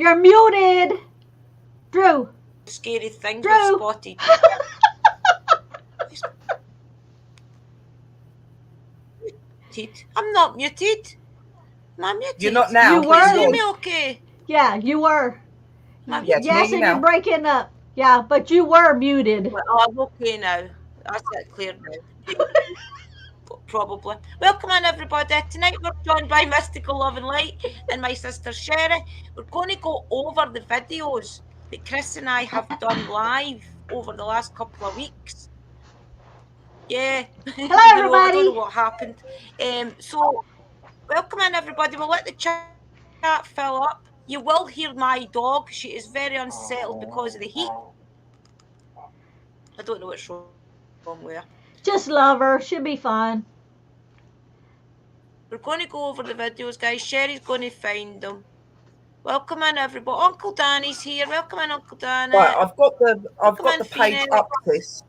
You're muted. Drew. Scary things Drew. we've spotted. I'm not muted. Am I muted? You're not now. You were. Can you hear me okay? Yeah, you were. Yes, and you're breaking up. Yeah, but you were muted. Well, I'm okay now. That's it, clear now. Probably. Welcome on, everybody. Tonight we're joined by Mystical Love and Light and my sister Sherry. We're going to go over the videos that Chris and I have done live over the last couple of weeks. Yeah. Hello, everybody. I don't know what happened. So, welcome on, everybody. We'll let the chat fill up. You will hear my dog. She is very unsettled because of the heat. I don't know what's wrong with her. Just love her. She'll be fine. We're going to go over the videos, guys. Sherry's going to find them. Welcome in, everybody. Uncle Danny's here. Welcome in, Uncle Danny. Right, I've got the page up, Chris.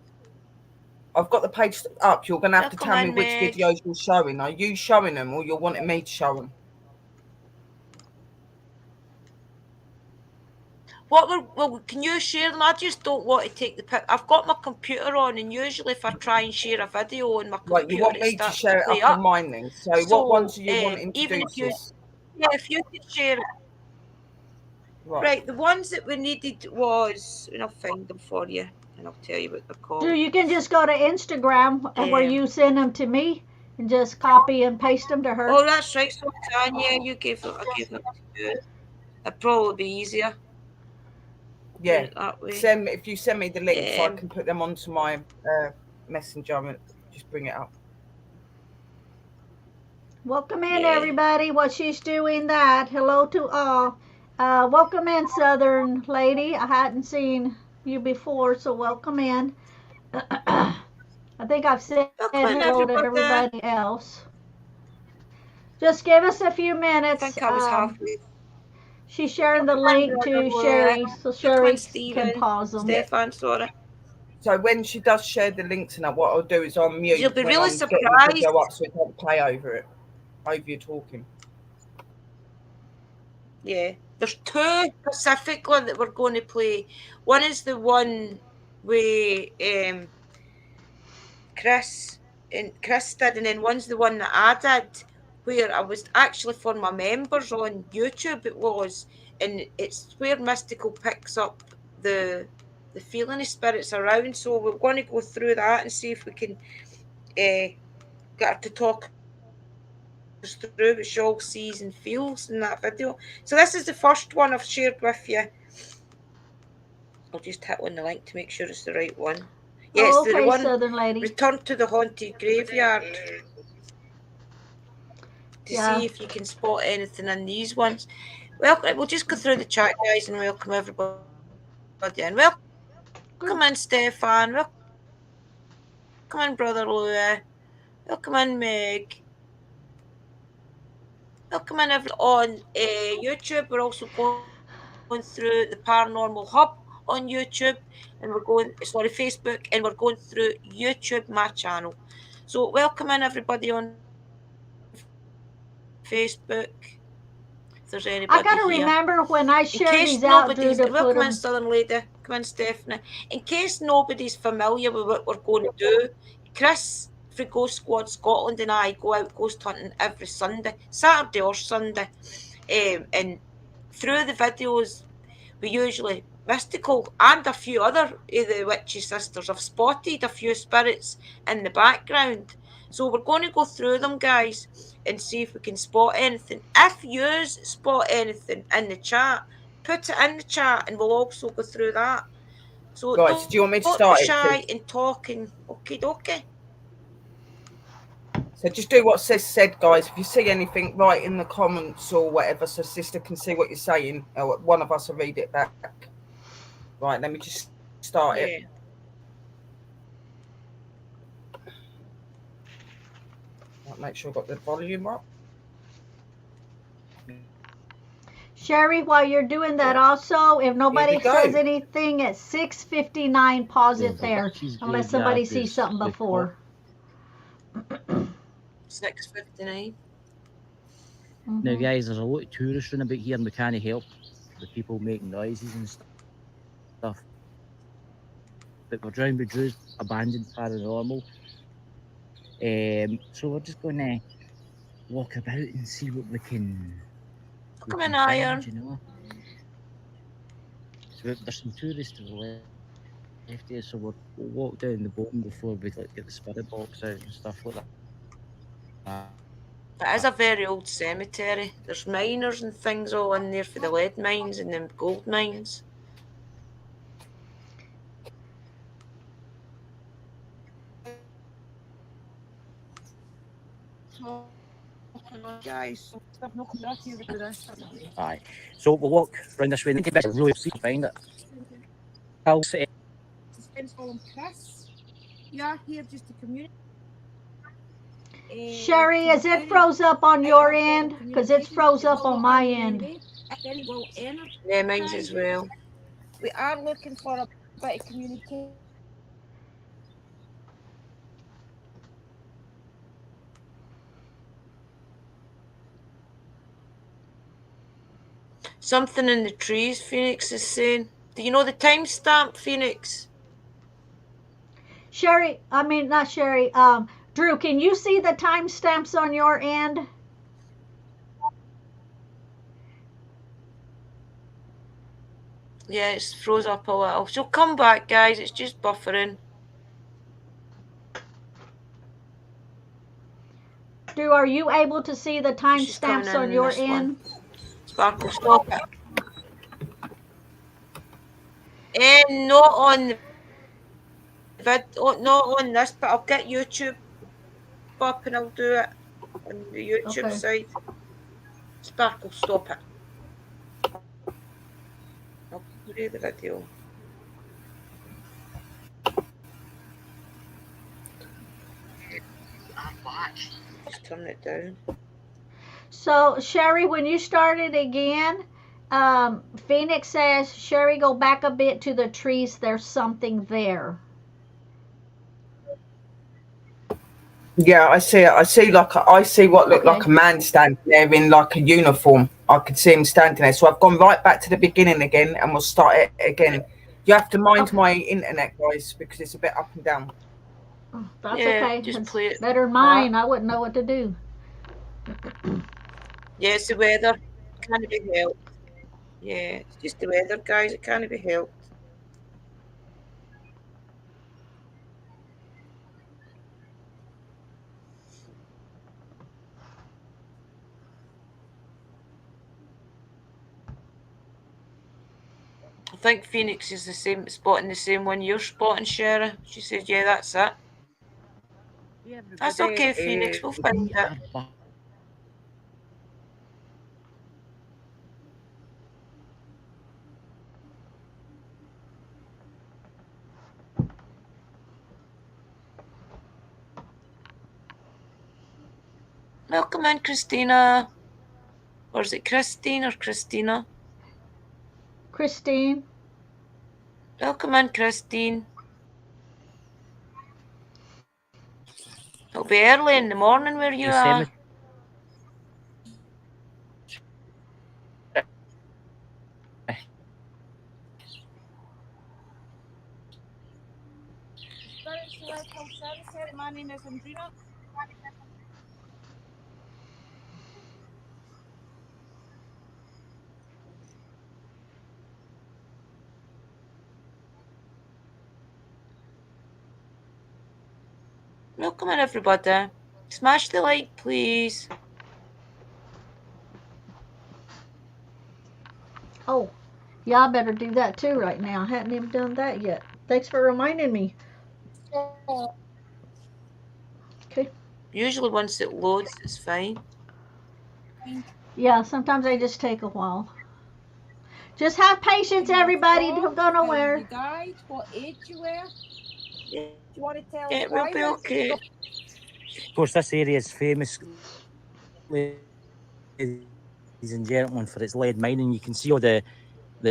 I've got the page up. You're going to have to tell me which videos you're showing. Are you showing them, or you're wanting me to show them? Well, can you share them? I just don't want to take the pic. I've got my computer on, and usually if I try and share a video on my computer, right, you want me to share it up on mine then? So what ones are you wanting to do? If you could share it. Right, the ones that we needed was, and I'll find them for you, and I'll tell you what they're called. You can just go to Instagram where you send them to me and just copy and paste them to her. Oh, that's right. So Tanya, I gave them to you. It'd probably be easier. Yeah, if you send me the links, I can put them onto my messenger and just bring it up. Welcome in, everybody. While she's doing that, hello to all. Welcome in, Southern lady. I hadn't seen you before, so welcome in. I think I've said hello to everybody else. Just give us a few minutes. I think I was halfway. She's sharing the link to Sherry, so Sherry can pause them. Stefan, sorry. So when she does share the links and what I'll do is I'll mute. You'll be really surprised. Go up so it don't play over you talking. Yeah, there's two specifically that we're going to play. One is the one with Chris did, and then one's the one that I did, where I was actually for my members on YouTube. It was, and it's where Mystical picks up the feeling of spirits around. So we're going to go through that and see if we can get her to talk through what she all sees and feels in that video. So this is the first one I've shared with you. I'll just hit on the link to make sure it's the right one. Yes, the one, Southern lady. Return to the haunted graveyard. To see if you can spot anything in these ones. Well, we'll just go through the chat, guys, and welcome everybody in. Welcome in, Stefan. Welcome in, Brother Louis. Welcome in, Meg. Welcome in on YouTube. We're also going through the Paranormal Hub on YouTube, and Facebook, and we're going through YouTube, my channel. So welcome in everybody on Facebook. If there's anybody I gotta remember when I share these out. Welcome in, Southern Lady. Come in, Stephanie. In case nobody's familiar with what we're going to do, Chris for Ghost Squad Scotland and I go out ghost hunting every Sunday, Saturday or Sunday, and through the videos we usually Mystical and a few other of the witchy sisters have spotted a few spirits in the background. So we're going to go through them, guys, and see if we can spot anything. If you spot anything in the chat, put it in the chat and we'll also go through that. So right, so do you want me to start it? Shy and talking. Okay. So just do what Sis said, guys. If you see anything, write in the comments or whatever, so Sister can see what you're saying. Or one of us will read it back. Right, let me just start it. I'll make sure I've got the volume up. Sherry, while you're doing that, also, if nobody says anything at 6:59, pause it there, unless somebody sees something before. 6:59. Now, guys, there's a lot of tourists around about here and we can't help. the people making noises and stuff. But we're down with Drew's abandoned paranormal. So we're just going to walk about and see what we can Come in, Iron. find, you know. So there's some tourists to the left here, so we'll walk down the bottom before we like get the spirit box out and stuff like that. It is a very old cemetery. There's miners and things all in there for the lead mines and them gold mines. Guys, stop knocking back here with this. Aye. So we'll walk round this way and get really see to find it. I'll say. Chris, you are here just to communicate. Sherry, is it froze up on your end? Because it's froze up on my end. Yeah, mine's as well. We are looking for a bit of communication. Something in the trees, Phoenix is saying. Do you know the timestamp, Phoenix? Sherry, I mean, not Sherry. Drew, can you see the timestamps on your end? Yeah, it's froze up a little. So come back, guys. It's just buffering. Drew, are you able to see the She's coming timestamps in on your this one. end? Sparkle, stop it. Not on the not on this, but I'll get YouTube up and I'll do it on the YouTube Okay. side. Sparkle, stop it. I'll play the video. Just turn it down. So, Sherry, when you started again, Phoenix says, Sherry, go back a bit to the trees. There's something there. Yeah, I see it. I see what looked Okay. like a man standing there in like a uniform. I could see him standing there. So I've gone right back to the beginning again, and we'll start it again. You have to mind Okay. my internet, guys, because it's a bit up and down. Oh, that's Yeah, okay. just It's play it. better than mine. I wouldn't know what to do. Yeah, it's the weather. Can't be helped. Yeah, it's just the weather, guys. It can't be helped. I think Phoenix is the same spotting the same one you're spotting, Sherry. She said, yeah, that's it. That's okay, Phoenix. We'll find it. Welcome in, Christina. Or is it Christine or Christina? Christine. Welcome in, Christine. It'll be early in the morning where you are. My name is Andrina. Welcome in, everybody. Smash the like, please. Oh, yeah, I better do that too right now. I hadn't even done that yet. Thanks for reminding me. Okay. Usually once it loads, it's fine. Yeah, sometimes they just take a while. Just have patience, everybody. Don't go nowhere. You guys, what age you were? Yeah, Do you want to tell it will be okay. Of course, this area is famous, ladies and gentlemen, for its lead mining. You can see all the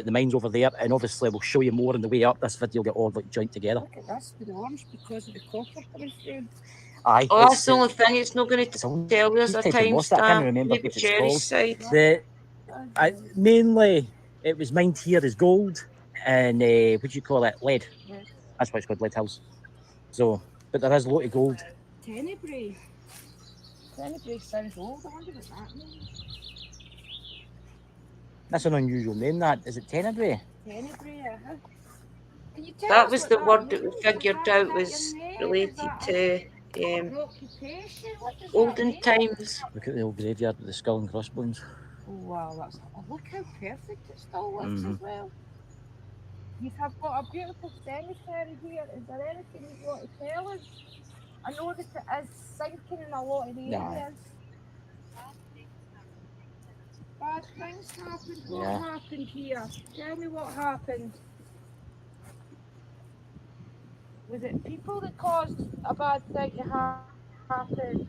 mines over there, and obviously we'll show you more on the way up. This video will get all like joined together. Look at this with the orange because of the copper coming through. Aye. Oh, that's the only thing. It's not going to tell us a I can't remember timestamp. what Maybe it's Cherry's called. side. Mainly It was mined here as gold and what do you call it? Lead. Yes. That's why it's called Lead Hills. So, but there is a lot of gold. Tenebrae. Tenebrae sounds old. I wonder what that means. That's an unusual name. That is it. Tenebrae. Tenebrae. Can you tell that was the word that we figured out was related to olden times. Look at the old graveyard with the skull and crossbones. Oh wow, that's look how perfect it still looks as well. You have got a beautiful cemetery here. Is there anything you want to tell us? I know that it is sinking in a lot of areas. Bad things happened. What happened here? Tell me what happened. Was it people that caused a bad thing to happen?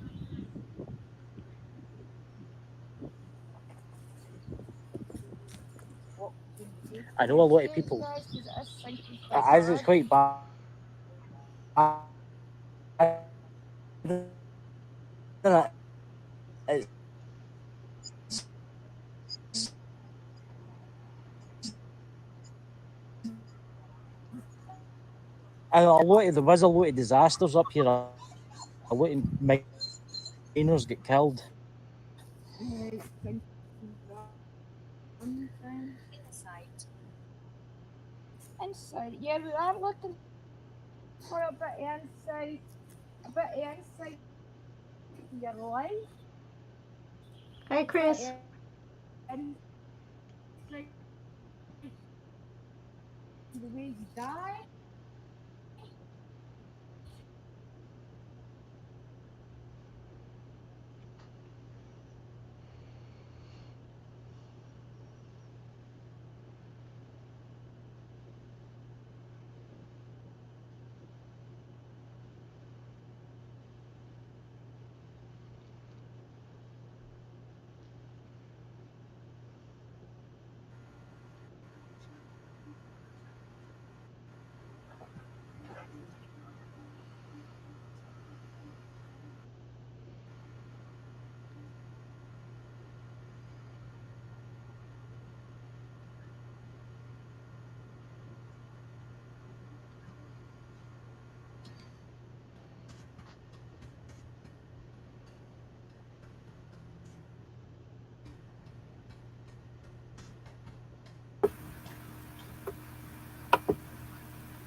I know a lot of people. As it's quite bad. It's and there was a lot of disasters up here. A lot of miners get killed. Inside. Yeah, we are looking for a bit of insight. A bit of insight to your life. Hey, Chris. The way you die.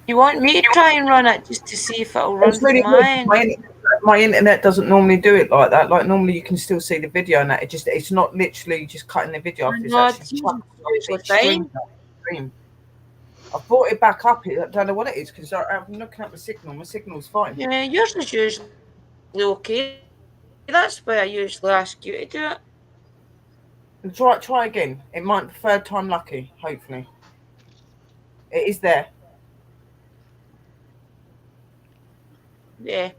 You want me to try and run it just to see if it'll run really from my end? My internet doesn't normally do it like that. Like normally you can still see the video and that. It's not literally just cutting the video off. It's actually fine. Stream. I've brought it back up. I don't know what it is because I'm looking at the signal. My signal's fine. Yeah, yours is usually okay. That's why I usually ask you to do it. Try again. It might be third time lucky. Hopefully, it is there. Yeah.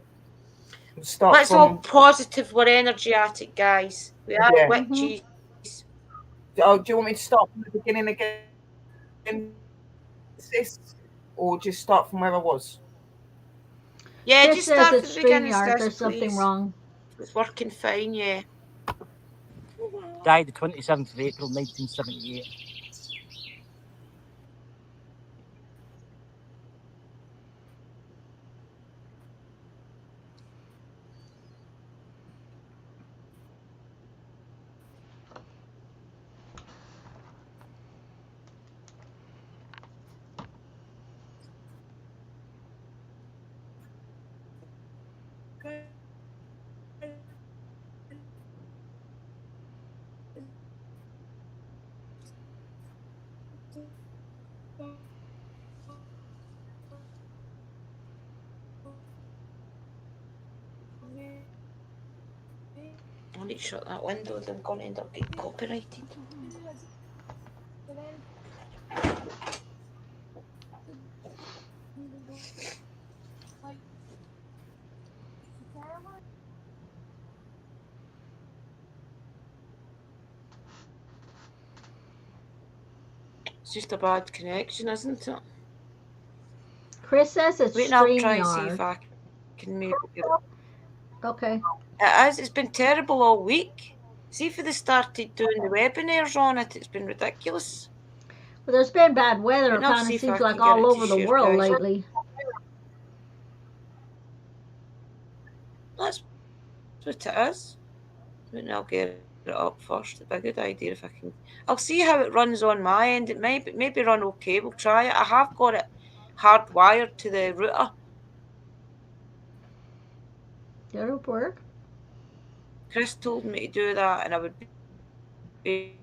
Let's all positive. We're energetic, guys. We are witches. Oh, do you want me to start from the beginning again, sis, or just start from where I was? Yeah, Chris just start says from it's the beginning. There's something wrong. It's working fine, yeah. Died the 27th of April, 1978. I need to shut that window. I'm going to end up getting copyrighted. It's just a bad connection, isn't it? Chris says it's Wait, I'll try and see StreamYard. if I can move it. Okay. It is. It's been terrible all week. See if they started doing the webinars on it. It's been ridiculous. But there's been bad weather. And I'll Kind see of if I seems can like get all it to over the share, world guys. lately. That's what it is. And I'll get it up first. It'd be a good idea if I can. I'll see how it runs on my end. It maybe run okay. We'll try it. I have got it hardwired to the router. It'll work. Chris told me to do that, and I would be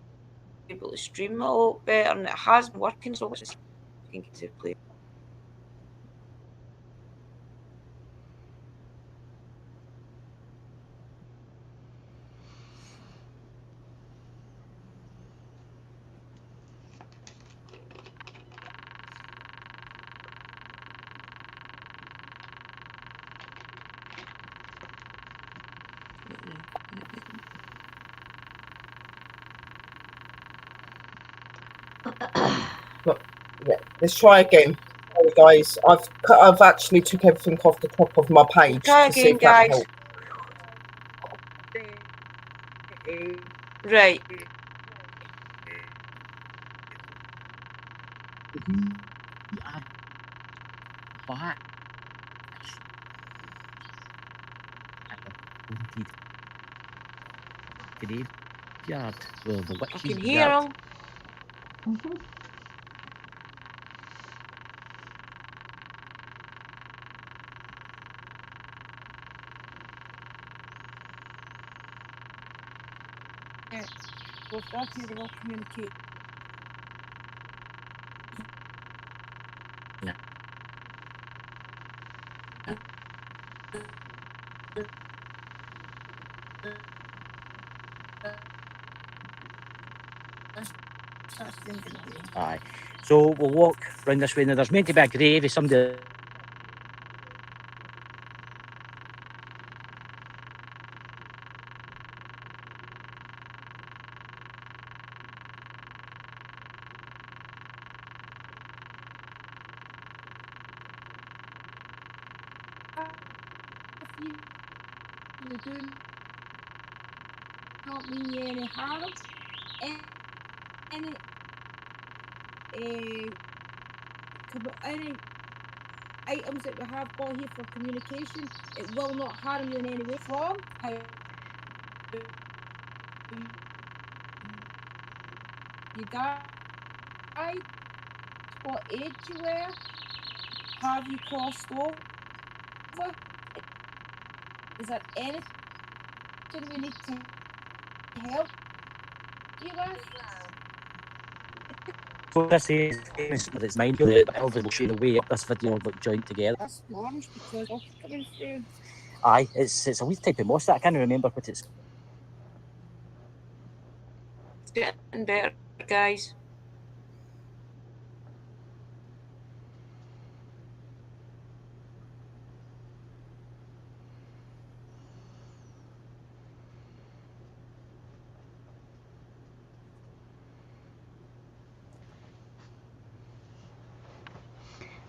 able to stream it a lot better, and it has been working. So let's just get to play. Yeah, let's try again. Sorry, guys, I've actually took everything off the top of my page Try to see again, if that guys. helps. Right. Back. Graveyard. Well, the I witches can hear yard. him. Mhm. We'll start here. We'll communicate. Yeah. Aye. So we'll walk round this way. Now there's meant to be a grave of somebody. They do not mean you any harm. Any items that we have got here for communication, it will not harm you in any way. From how you died, what age you were, have you crossed over? Is there anything we need to help you with? So this is famous, but it's mine. The elves will show the way up this video, like joined together. That's orange because of coming through. Aye, it's a wee type of moss that I can't remember what it's. It's getting better, guys.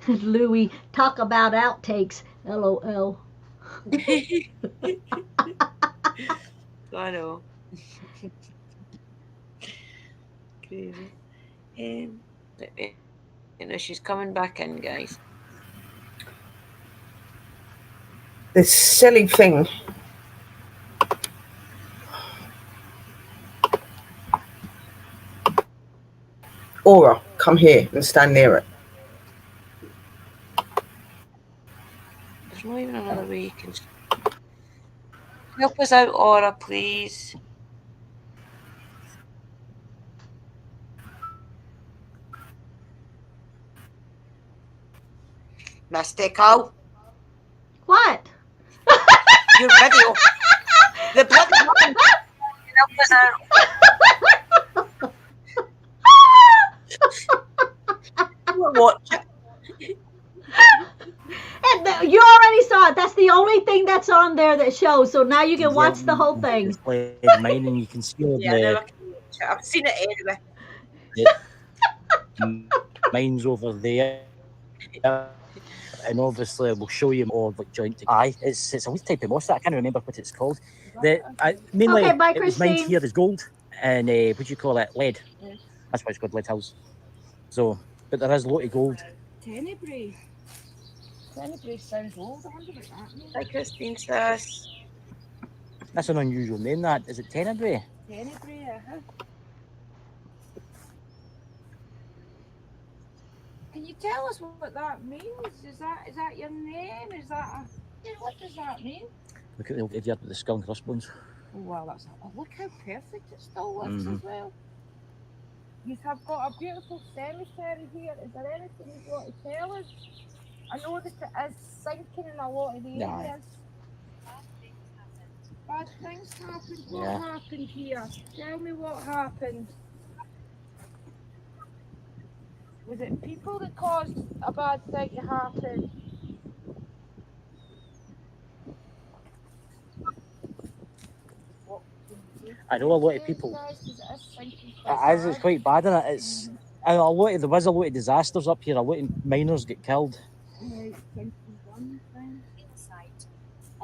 Louis, talk about outtakes. LOL. I know. Crazy. You know, she's coming back in, guys. This silly thing. Aura, come here and stand near it. There's not even another way you can help us out, Aura, please. Mystical. What? Your video. The bloody one. Help us out. Watch it. And you already saw it. That's the only thing that's on there that shows. So now you can watch the whole thing. It's played mine, and you can see all Yeah, now I can watch it. I've seen it anyway. mine's over there. And obviously we'll show you more like joint. Aye, it's a wee type of moss that I can't remember what it's called. Mainly Okay, bye, it was mined Christine. here as gold and what do you call it? Lead. Yeah. That's why it's called lead hills. So, but there is a lot of gold. Tenebrae. Tenebrae sounds old. I wonder what that means. Hi, Christine says. That's an unusual name. That is it. Tenebrae. Tenebrae, Can you tell us what that means? Is that your name? Is that what does that mean? Look at the old idiot with the skull and crossbones. Oh wow, look how perfect it still looks as well. You have got a beautiful cemetery here. Is there anything you want to tell us? I know that it is sinking in a lot of the areas. Bad things happened. What happened here? Tell me what happened. Was it people that caused a bad thing to happen? I know a lot of people. It's quite bad, isn't it? It's there was a lot of disasters up here. A lot of miners get killed. Right, 21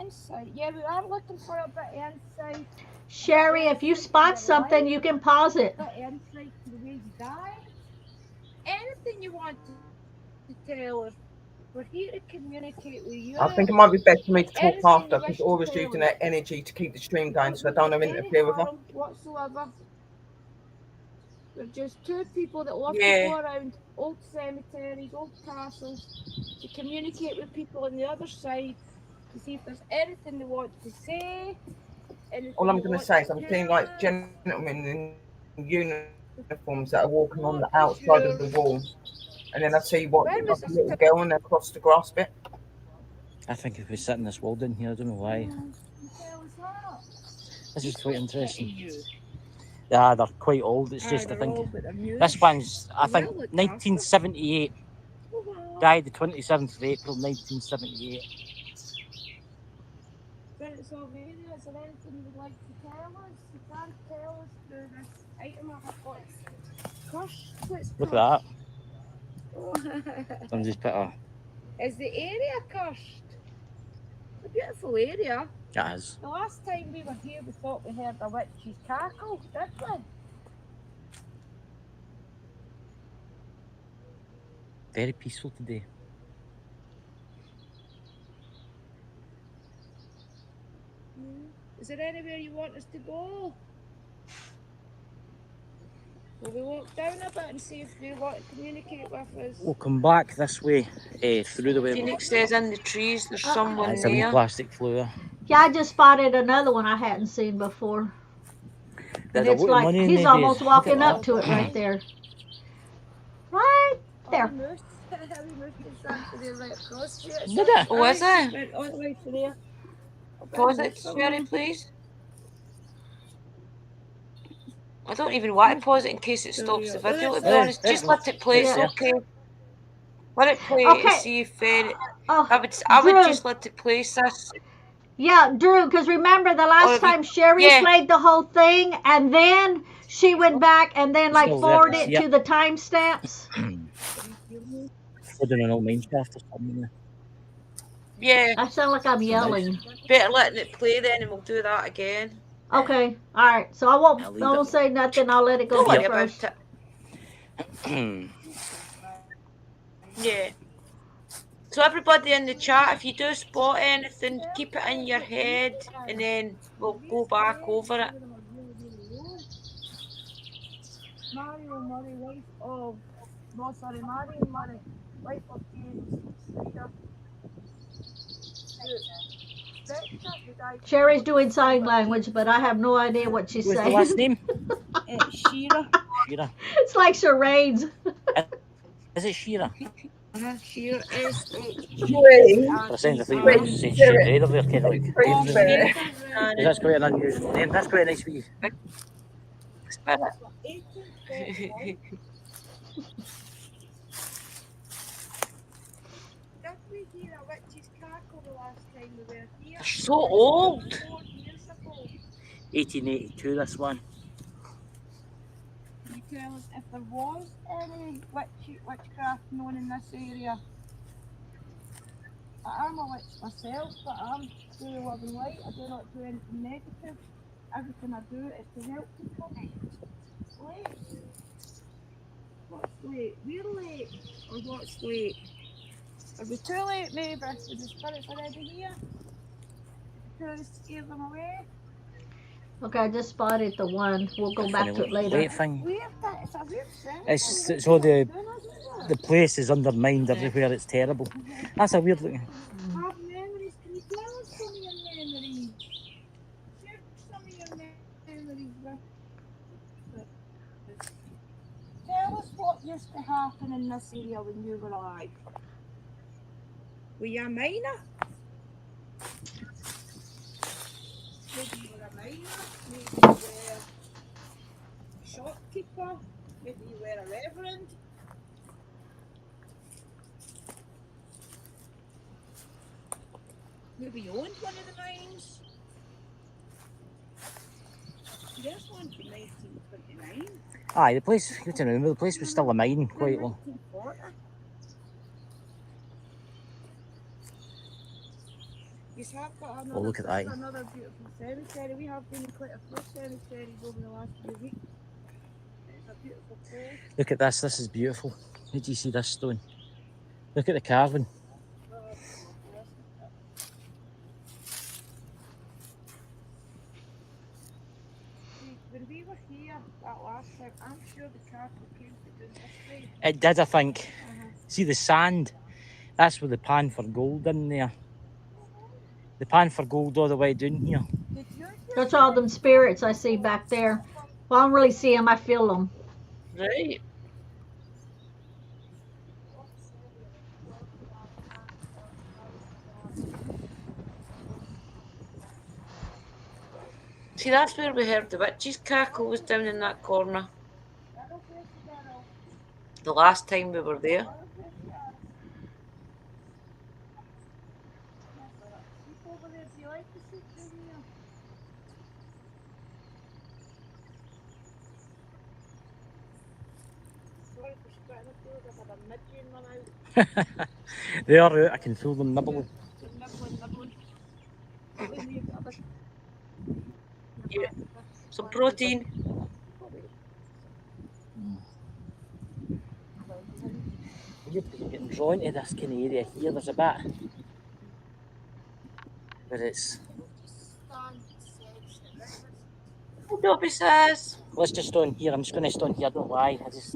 Insight. Yeah, we are looking for a bit of insight. Sherry, if you spot something, you can pause it. A bit of insight to the way you died. Anything you want to tell us. We're here to communicate with you. I think it might be best for me to talk after, because always using that energy to keep the stream going, so I don't want to interfere with her. Whatsoever. We're just two people that love to go around old cemeteries, old castles, to communicate with people on the other side, to see if there's anything they want to say. All I'm going to say is I'm seeing like gentlemen in uniforms that are walking on the outside of the wall, and then I see what like a little girl and across the grass bit. I think if we sit in this wall down here, I don't know why. This is quite interesting. Yeah, they're quite old. It's just, I think, this one's, I think, 1978. Died the 27th of April, 1978. Is there anything you'd like to tell us? You can't tell us through this item I have got. Gosh, look at that. I'm just put a... Is the area cursed? It's a beautiful area. It is. The last time we were here, we thought we heard a witch's cackle, did we? Very peaceful today. Is there anywhere you want us to go? Will we walk down a bit and see if they want to communicate with us? We'll come back this way, through the way. Phoenix says in the trees, there's someone It's a wee there. plastic flue. Yeah, I just spotted another one I hadn't seen before. There's It's like he's almost walking up to it right there. Right there. Oh, is it? Pause it, Sherry, please. I don't even want to pause it in case it stops the video, to be honest. Just let it play, it's okay. Let it play to see if I would just let it play, sis. Yeah, Drew, because remember the last time Sherry played the whole thing, and then she went back and then like forwarded it to the timestamps. Doing an old main shaft or something. Yeah. I sound like I'm yelling. Better letting it play then, and we'll do that again. Okay, all right. So I won't say nothing. I'll let it go first. Yeah. So everybody in the chat, if you do spot anything, keep it in your head, and then we'll go back over it. Mario Murray, wife of Mario Murray, wife of James. Sherry's doing sign language, but I have no idea what she's saying. What's the last name? Shira. Shira. It's like charades. Is it Shira? Shira is For a second, I thought you were just saying Shira over there, kind of like. That's quite an unusual name. That's quite a nice wee. They're so old. 1882, this one. Can you tell us if there was any witchcraft known in this area? I'm a witch myself, but I'm truly love and light. I do not do anything negative. Everything I do is to help people. What's late? We're late. Or what's late? Are we too late, maybe? With the spirits already here? Tourists scare them away? Okay, I just spotted the one. We'll go back to it later. Light thing. Weird, it's a weird scent. It's so the place is undermined everywhere. It's terrible. That's a weird looking. Have memories. Can you tell us some of your memories? Share some of your memories with us. Tell us what used to happen in this area when you were alive. Were you a miner? Maybe you were a miner. Maybe you were a shopkeeper. Maybe you were a reverend. Maybe you owned one of the mines. There's one from 1929. Aye, the place. You have to remember the place was still a mine quite long. 1940. You have got another, look at that. another beautiful cemetery. We have been in quite a few cemeteries over the last few weeks. It's a beautiful place. Look at this. This is beautiful. Did you see this stone? Look at the carving. When we were here that last time, I'm sure the castle came to do this way. It did, I think. See the sand? That's where the pan for gold in there. The pan for gold all the way down here. That's all them spirits I see back there. Well, I don't really see them. I feel them. Right. See, that's where we heard the witch's cackle was down in that corner. The last time we were there. They are out. I can feel them nibbling. Yeah. Some protein. You're getting drawn to this kind of area here. There's a bit where it's. Dobby says. Let's just stand here. I'm just going to stand here. Don't lie. I just.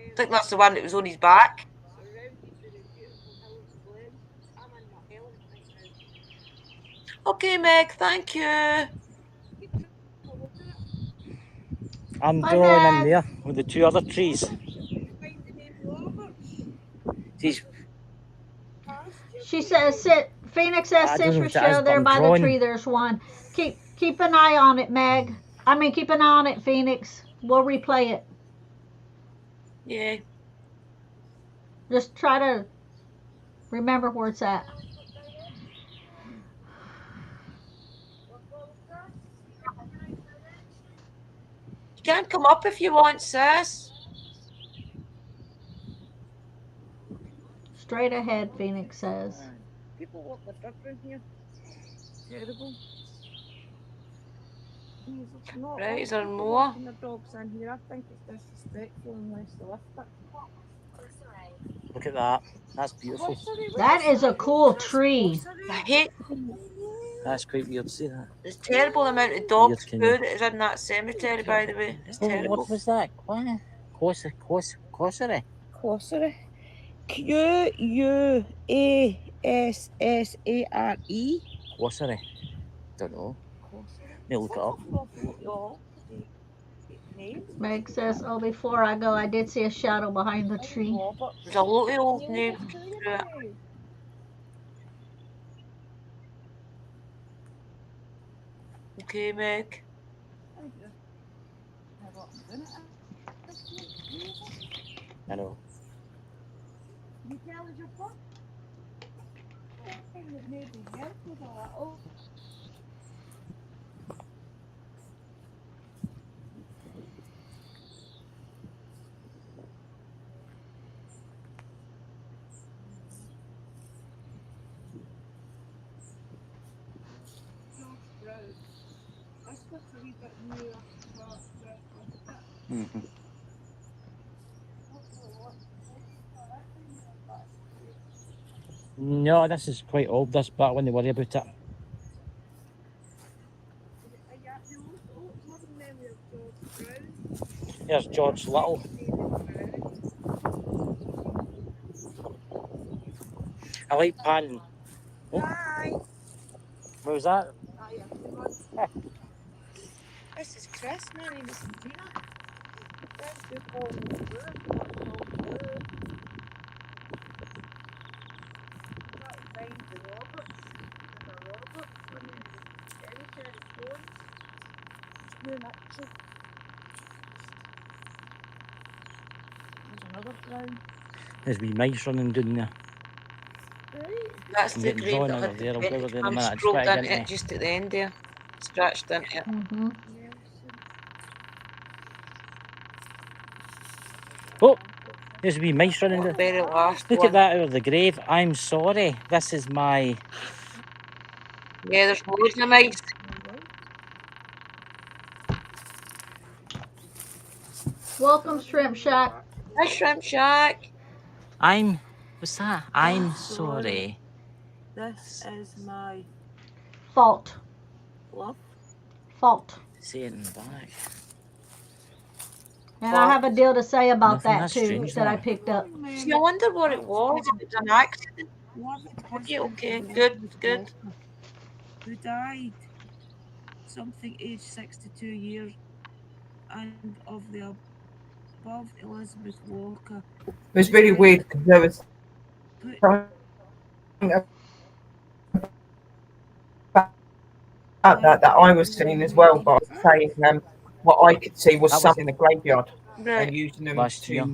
I think that's the one that was on his back. Okay, Meg, thank you. I'm Bye, drawing in Meg. there with the two other trees. These. She says, Phoenix says, I don't know Citrus what it is, Show, but there I'm by the drawing. tree, there's one. Keep an eye on it, Meg. I mean, keep an eye on it, Phoenix. We'll replay it. Yeah. Just try to remember where it's at. You can come up if you want, sis. Straight ahead, Phoenix says. People walk the dog around here. Terrible. Right, is there more? The dogs in here. I think it's disrespectful unless they lift it. Look at that. That's beautiful. That is a cool tree. I hate. That's quite weird. See that? There's terrible amount of dog Weird, poo can you- that is in that cemetery, by the way. It's Oh, terrible. what was that? What? Cossery? Caussare. Quassare. Cossery? Don't know. Need to look it up. Meg says, oh, before I go, I did see a shadow behind the tree. There's a lot of old names through it. Okay, Meg. I know. You tell us your book? It may be helpful a little. wee bit newer. Mm-hmm. No, this is quite old, this, but I wouldn't worry about it. Yeah, the old loving memory of George Brown. Here's George Little. I like panning. Oh, Hi. what was that? This is Chris. My name is Gina. Thanks for calling me through. Try to find the Roberts. There's a Roberts on the cemetery stones. New Mitchell. There's another Brown. There's wee mice running down there. That's I'm the getting grave drawn that under had there. the I'll go over there in a pentagram minute. I just scrolled gotta get into it into just at the end there. Scratched into it. Mm-hmm. Oh, there's a wee mice running The there. very last Look one. at that over the grave. I'm sorry. This is my. Yeah, there's loads of mice. Welcome, Shrimp Shack. Hi, Shrimp Shack. I'm. What's that? I'm sorry. This is my Fault. love. Fault. Say it in the back. And I have a deal to say about Nothing that that's too strange, that I that. picked up. See, I wonder what it was. If it was an accident. Okay, good. Who died something aged 62 years and of the above Elizabeth Walker. It was really weird because there was something about that I was seeing as well, but I was saying what I could see was That was- something in the graveyard Right. and using them Last to year.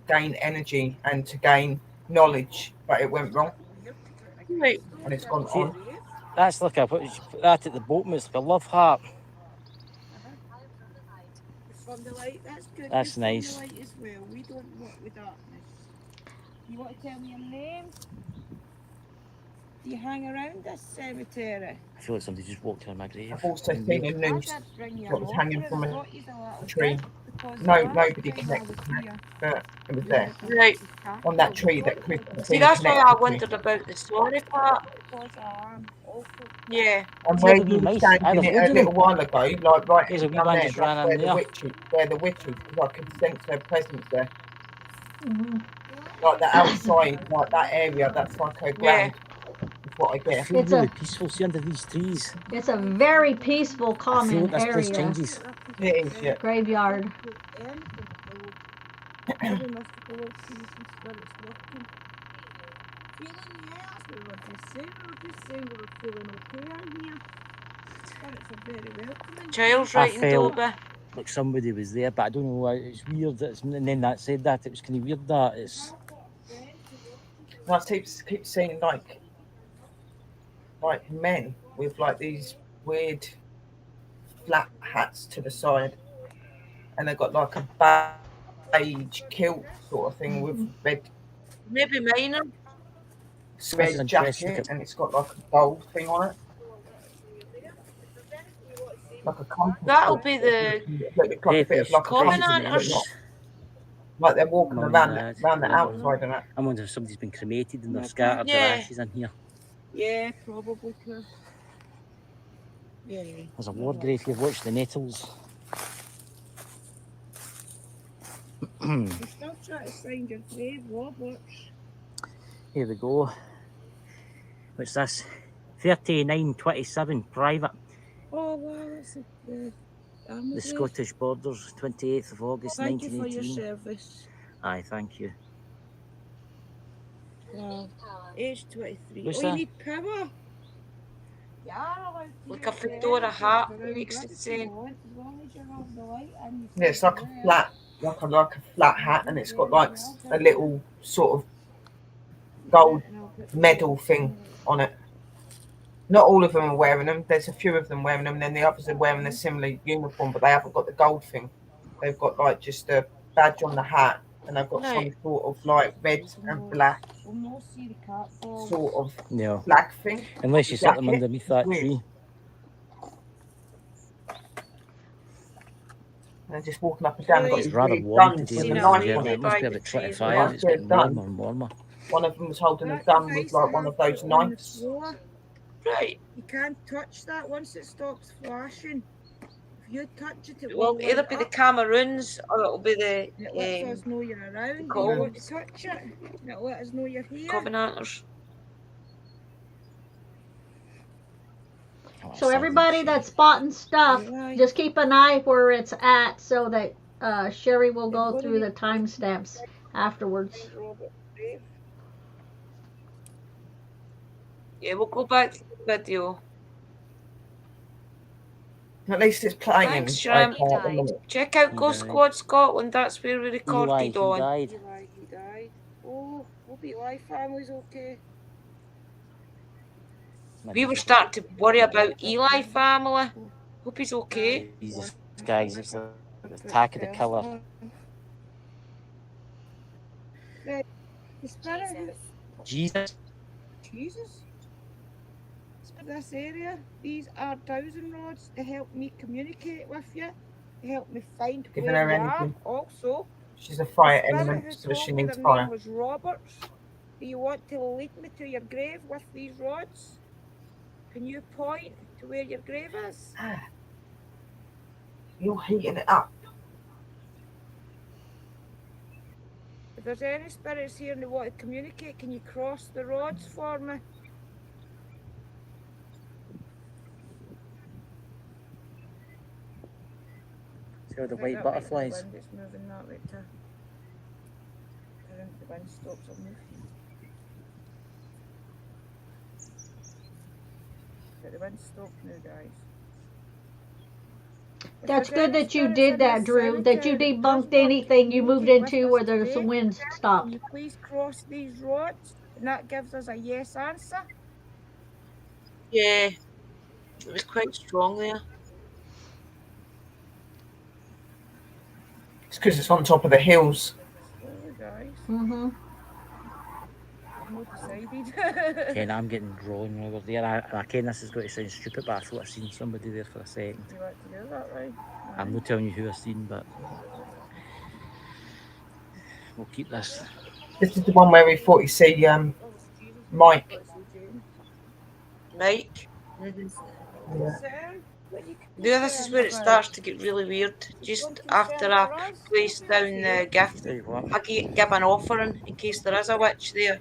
gain energy and to gain knowledge, but it went wrong Right. and it's gone See, on. that's like a. What, you put that at the bottom. It's like a love heart. From the light, that's good. That's You're from nice. the light as well. We don't work with darkness. You want to tell me your name? Do you hang around this cemetery? I feel like somebody just walked around my grave. I've also seen in I news did bring you what was along, hanging but from I a thought you'd a little tree. bit because No, the last nobody time I connected was to it, here, but it was there Right. on that tree that Chris had See, been that's why I connected to. wondered about the sorry part. because I am also Yeah. And See, where there's a you wee were mice. Aye, standing there's it loads a of little them. while ago, like right There's a wee down man there, just that's ran where in the there. witch is, because I could sense her presence there. Mm-hmm. Like the outside, like that area, that's like her ground. Is what I I get. feel It's really a- peaceful. See under these trees. It's a very peaceful, I feel calming like this place area. changes. It is, yeah. Graveyard. Every mystical season spirits working. Feeling, yes, we were just saying we were feeling okay out here. Spirits are very welcoming. Child's I writing felt Dobby. like somebody was there, but I don't know why. It's weird. And then that said that it was kind of weird that it's. And I keep seeing like men with like these weird flat hats to the side, and they've got like a beige kilt sort of thing with red Maybe minor. This is interesting. jacket, and it's got like a gold thing on it, like a compass. That'll be the Look like a bit of like a Covenanters. compass, like they're walking Mum and around Dad. the outside and that. I wonder if somebody's been cremated and they've scattered Yeah. their ashes in here. Yeah, probably, Chris. Yeah. There's a war grave here. Watch the nettles. We're still trying to find your grave, Roberts. Here we go. What's this? 3927 private. Oh, wow, that's the army The grave. Scottish Borders, 28th of August, Thank you for your 1918. service. Aye, thank you. Wow. Age 23. What's oh, that? you need power? Yeah, Like a fedora hat, makes it saying. As long as you have the light and you Yeah, it's like a flat, like a flat hat, and it's got like a little sort of gold medal thing on it. Not all of them are wearing them. There's a few of them wearing them, and then the others are wearing a similar uniform, but they haven't got the gold thing. They've got like just a badge on the hat, and they've got some sort of like red and black sort of No. black thing. Unless you set them Jacket. underneath that Weird. tree. And just walking up and down. Got It's these rather weird warm guns today with in a Seen Leeds a and knife on lady Germany. it. It must be by about the tree as 25. well. It's getting warmer and warmer. One of them was holding a That's gun the with ice like I one have of those put on the knives. floor. Right. You can't touch that once it stops flashing. If you touch it, it Well, will it'll light be the up. Cameroons or it'll be And it lets the us know you're around. Do you Covenants. want to touch it? And it'll let us know you're here. Covenanters. Oh, So it's everybody lovely, that's spotting stuff, Aye. just keep an eye where it's at so that Sherry will It's go gonna through be- the timestamps afterwards. Robert Grave. Yeah, we'll go back to the video. At least it's playing. Thanks, Shram. Okay, at the minute. Check out He Ghost died. Squad Scotland. That's where we Eli, recorded he on. died. Eli, he died. Oh, hope Eli family's okay. We were starting to worry about Eli family. Hope he's okay. Jesus, guys, it's the attack of the killer. The spirit. Jesus. Jesus. This area, these are dowsing rods to help me communicate with you, to help me find Giving where her you are. anything. Also, She's a fire the spirit element, who so told she me needs their fire. name was Roberts. Do you want to lead me to your grave with these rods? Can you point to where your grave is? You're heating it up. If there's any spirits here and they want to communicate, can you cross the rods for me? See all the I think white that might be the butterflies? wind that's moving that way to. I think the wind stops on me. But the wind stopped now, guys. If That's there's good any that you spirits did in that, this Drew, that you cemetery that does debunked want to anything you moved communicate with into us where there's today, wind can stopped. you please cross these rods? And that gives us a yes answer. Yeah, it was quite strong there. It's because it's on top of the hills. Slowly, guys. Mm-hmm. I've not decided. Ken, I'm getting drawn over there. I Ken, this is going to sound stupid, but I thought I seen somebody there for a second. You want to do that, right? I'm not telling you who I seen, but we'll keep this. This is the one where we thought you see Mike. Mike. Yeah. Yeah, this is where it starts to get really weird. Just after I place down the gift, Tell you what, I give an offering in case there is a witch there.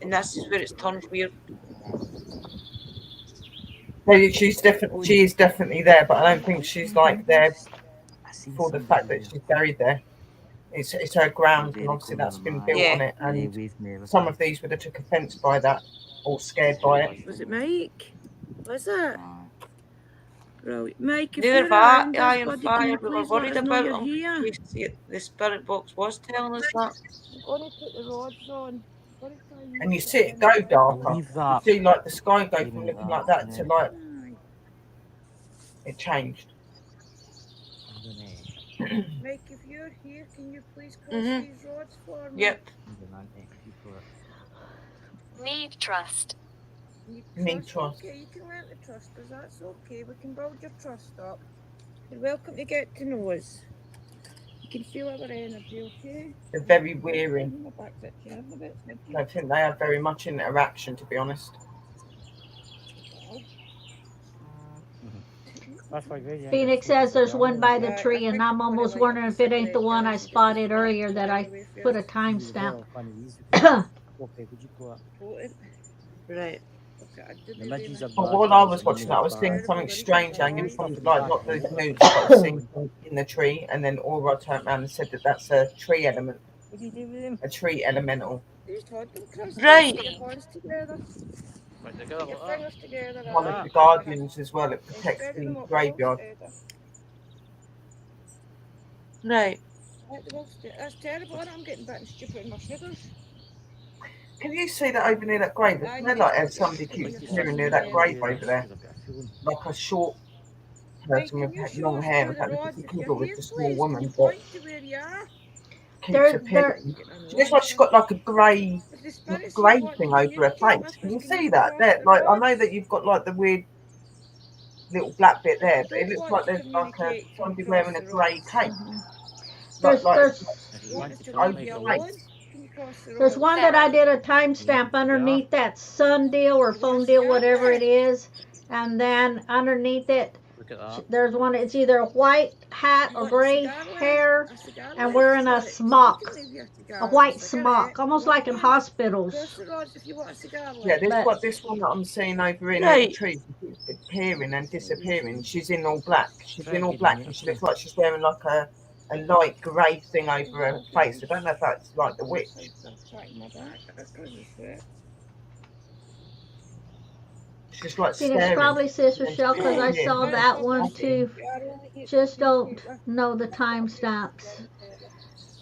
And this is where it turns weird. No, she is definitely there, but I don't think she's like there I seen for the somebody fact that there. she's buried there. It's her ground, and obviously that's been built on it. And he And waved me over. some of these would have took offence by that, or scared by it. Was it Mike? Was it? Brilliant. Mike, if Neither you're have around I us, am buddy, can fire. you We were please let worried us know about you're him here? in case the spirit box was telling us that. I'm going to put the rods on. And you see it go darker. Leave You that. see like the sky go Leave from it looking like like that that, to yeah. like it changed. Mike, if you're here, can you please cross Mhm. these rods for me? Yep. Need trust. Need trust. Okay, you can learn to trust us. That's okay. We can build your trust up. You're welcome to get to know us. You can feel our energy, okay? They're very weary. My back's itching a bit, I don't think they have very much interaction, to be honest. Phoenix says there's one by the tree, and I'm almost wondering if it ain't the one I spotted earlier that I put a timestamp. Right. But while I was watching that, I was seeing something strange hanging from, like, not the news, but I was seeing in the tree, and then Aura turned around and said that that's a tree element. What do you do with him? A tree elemental. Right. Put your hands together. Put your fingers together. One of the guardians as well, it protects the graveyard. Right. That's terrible. I'm getting bitten stupid in my sugars. Can you see that over near that grave? It's kind of like as somebody keeps appearing near that grave over there. Like a short person with long hair. That looks like a with a small woman, but keeps appearing. She looks like she's got like a grey thing over her face. Can you see that? There, like I know that you've got like the weird little black bit there, but I it don't looks want like to there's like communicate from somebody across wearing a the grey roads. cape. There's Like there's If you You want want us to to talk, leave over you Michael, the alone? Can you cross the there's road? one that I did a yeah, timestamp yeah. underneath that sun deal or You want a phone deal, cigar whatever it there? is, and then underneath it, Look at that. there's one. It's either a white hat You or want a gray cigar left? hair A cigar and left? wearing a Sorry, you smock, can leave your a cigar and a white cigarette. smock, almost Walk like in in. hospitals. Cross the road if you want a cigar yeah, left. this But this one that I'm seeing over in the Right. trees keeps appearing and disappearing. She's in all black. She's Try in and all get black, near and she to. looks like she's wearing like a light grey thing over her face. I don't know if that's like the witch. My back. That's because it's wet. She's like I think it's staring. probably Sis and then Rochelle she because I disappears. saw Right, that so one that's it. too. We are only here to Just don't communicate with know the timestamps.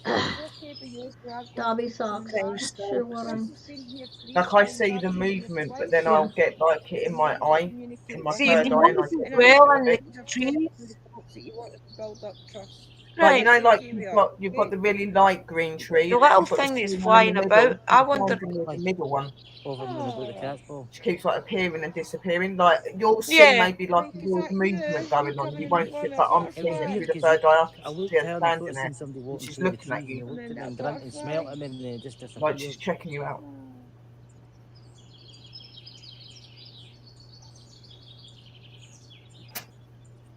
It's okay for you to have Dobby this socks. back. Not sure what Chris I'm. has been here 3 Like I times. see I've the been here movement, but twice. then Yeah. I'll get like it in You my want to eye, communicate in my with See, third the eye, and I moves as get well a in the bit. things I've trees. said to the folks that you want us to build up trust. Like you Right. know, like Okay, we you've are. got the really light green tree, The and then little you've got the thing that's small one in flying the about, middle. I And wonder. the middle one, Over moon about the cat's ball. she keeps like appearing and disappearing. Like you'll see Yeah. maybe like Mike, a is weird that you? movement You going on. coming You in won't before see, that but I'm It was seeing it butterfly? through weird the because third eye. I I can looked see her down, I thought standing I'd there, seen somebody and walking she's through the looking at trees and you, they And looked then at me that and grinned and butterfly. smelt at me and they just like disappeared. she's checking you out.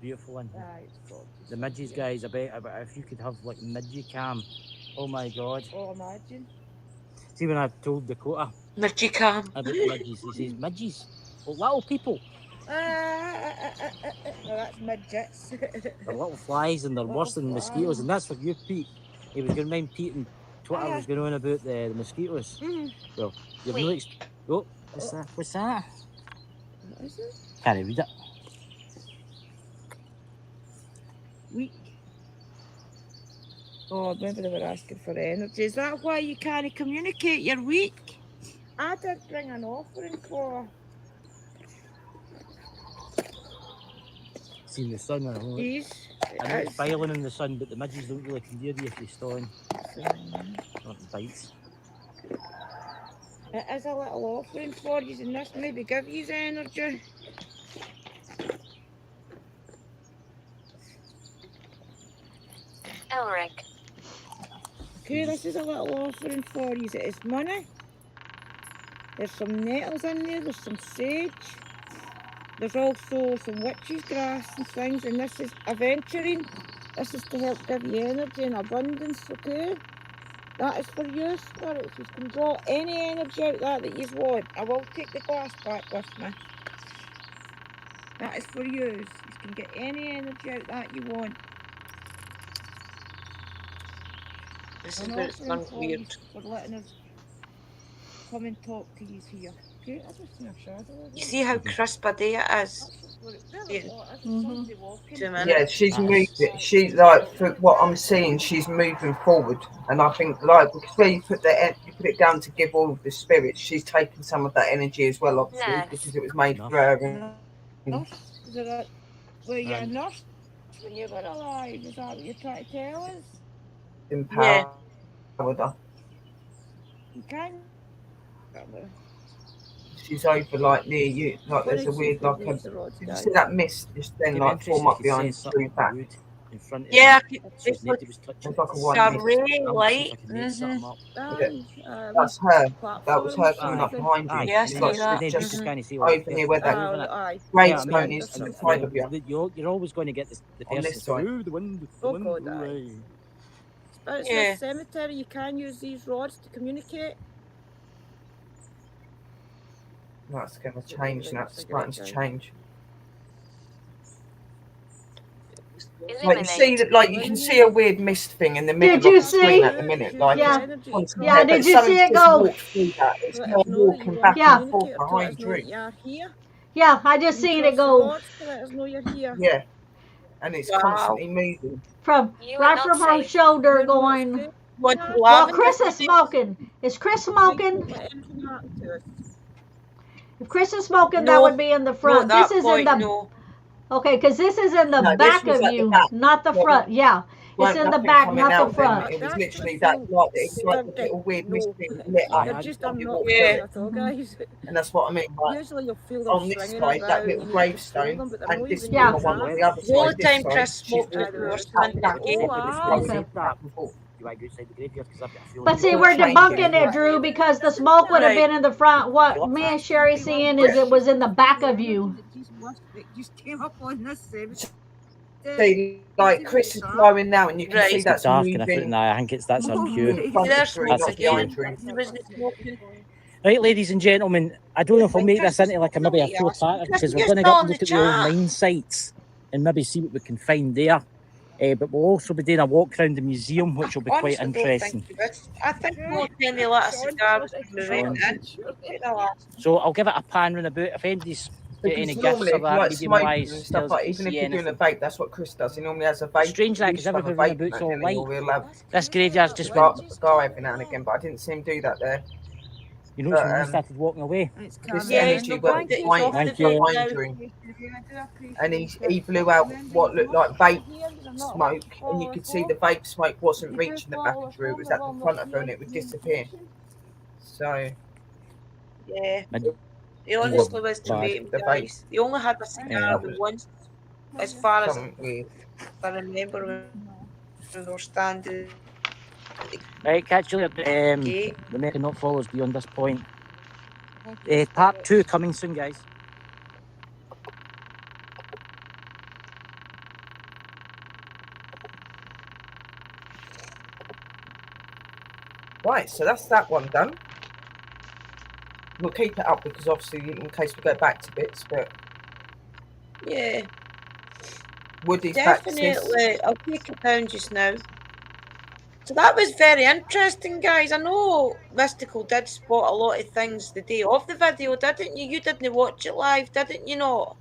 Beautiful one. Ah, it's gorgeous. The midges, guys, I bet if you could have like midgie cam, oh my god. Oh, imagine. See when I told Dakota Midgie cam. about the midges, he says, midges, oh, little people, No, that's midgets. they're little flies and they're Little worse than mosquitoes. flies. And that's for you, Pete. He was going to mind Pete and Twitter was going on about the mosquitoes. Mhm. Well, you've no oh, what's that? What's that? What is it? Can't read it. Weak. Oh, maybe they were asking for energy. Is that why you can't communicate? You're weak. I did bring an offering for her. Seen the sun, I know. Yes, I know it's biling in the sun, but the midges don't really come near you if you stone or it bites. It is a little offering for you, and this maybe give you energy. Elric. Okay, this is a little offering for you. It's money. There's some nettles in there. There's some sage. There's also some witch's grass and things, and this is aventuring. This is to help give you energy and abundance, okay? That is for you, spirits. You can draw any energy out that you want. I will take the glass back with me. That is for you. You can get any energy out that you want. This is An where it's offering gone for you weird. for letting us come and talk to you here. Okay, I just seen a shadow. You see how crisp a day it is? Yeah. Mhm. 2 minutes. Yeah, she's Nice. moving. She like for what I'm seeing, she's moving forward, and I think like because where you put it down to give all of the spirits, she's taking some of that energy as well, obviously, Nice. because it was made Enough. for her. And Is it were you a And- nurse when you were alive? Is that what you're trying to tell us? empowered her. You can. She's over like near you, like there's a weird like a. Did you see that mist just then Give like interest form if up you behind say through something back? wood in front of Yeah, you. it's So his neighbour was touching It's like a it's white a mist. ray I'm gonna see if light. I can make something up. That's her. That was her platform, coming up something. behind you. Aye, Yeah, I It's see like that. she's the just neighbours kind of see over near where that Aye. gravestone Yeah, is to the and side of you. you're always going to get the On this person side. through the wind. Oh, wind, God, aye. hooray. Spirits Yeah. in the cemetery, you can use these rods to communicate. That's going to change now. It's starting to change. Like you see that, like you can see a weird mist thing in the middle Did you of the screen see? at the minute. Like Yeah. it's constantly Yeah, there, did but you something's see it just go? walked through that. It's Let not us know that you walking want back to Yeah. and forth communicate or to let us behind know that you. you're here. Yeah, I just You seen cross it the go rods to let us know you're here. Yeah, and it's Wow. constantly moving. from You are right not from her safe. shoulder You're not going. safe. What Nah, Well, lavender? Chris is smoking. Is Chris we smoking? don't let anything happen to us. If Chris is smoking, that No, would be in the Not front. at This that is in point, the no. okay, because this is in the No, this back was of at the you, back. not the Yeah. front. Yeah, weren't in the nothing back, coming not the out then. front. It was That's literally the that thing. light. It was like a Served it. little weird No. mystery lit up. They're just when you not walk through Yeah. it. at all, guys. And that's what I mean. Like, Usually you'll feel them on this swinging side, that around little and you can feel gravestone, them, but they're and not this even Yeah. little one on the other The only side, this time side, Chris she's smoked Either we were or. standing back at the gate. Oh, aye. Okay. back and forth. You want to go inside the graveyard because I've got a feeling. But see, You're we're changing debunking it. it, Drew, because the smoke would have Right. been in the front. What me and Sherry seeing is it was in the back of you. It just came up on this side. See, like Chris is blowing now, and you can Right. see It's not that's dark enough. moving. No, I think it's that's Oh, up pure. right. Front There's through, smoke not again. behind Drew. He wasn't smoking. Right, ladies and gentlemen, I don't know if I'll make this into like maybe a full part because we're going to go and look at the old mine sites and maybe see what we can find there. But we'll also be doing a walk around the museum, which will be quite Honestly, don't interesting. think of it. I think we'll tell me a lot of cigars when we went in. Take the last. So I'll give it a pan round about. If anybody's got any Because gifts normally, or if you that, like medium smoking wise, and stuff like, even if you're doing a vape, that's what Chris does. He normally has a vape. Strange that, 'cause He used to have a everything vape about's all and then he'll have this graveyard's just been, a cigar every now and again, but I didn't see him do that there. you know, when we started walking away. It's This coming Yeah, in. energy went it's behind off Thank the you. vape behind now. Drew, and he blew out what looked like vape smoke, and you could see the vape smoke wasn't reaching the back of Drew, it was at the front of her, and it would disappear. So Yeah. And He honestly was the bad. vape The guys. He only had a cigar once, as far as something weird. I remember when we were standing. Right, catch you later. Okay. The making not follows beyond this point. Part 2 coming soon, guys. Right, so that's that one done. We'll keep it up because obviously in case we go back to bits, but Yeah, Woody's back to this. definitely. I'll take it down just now. So that was very interesting, guys. I know Mystical did spot a lot of things the day of the video, didn't you? You didn't watch it live, didn't you not?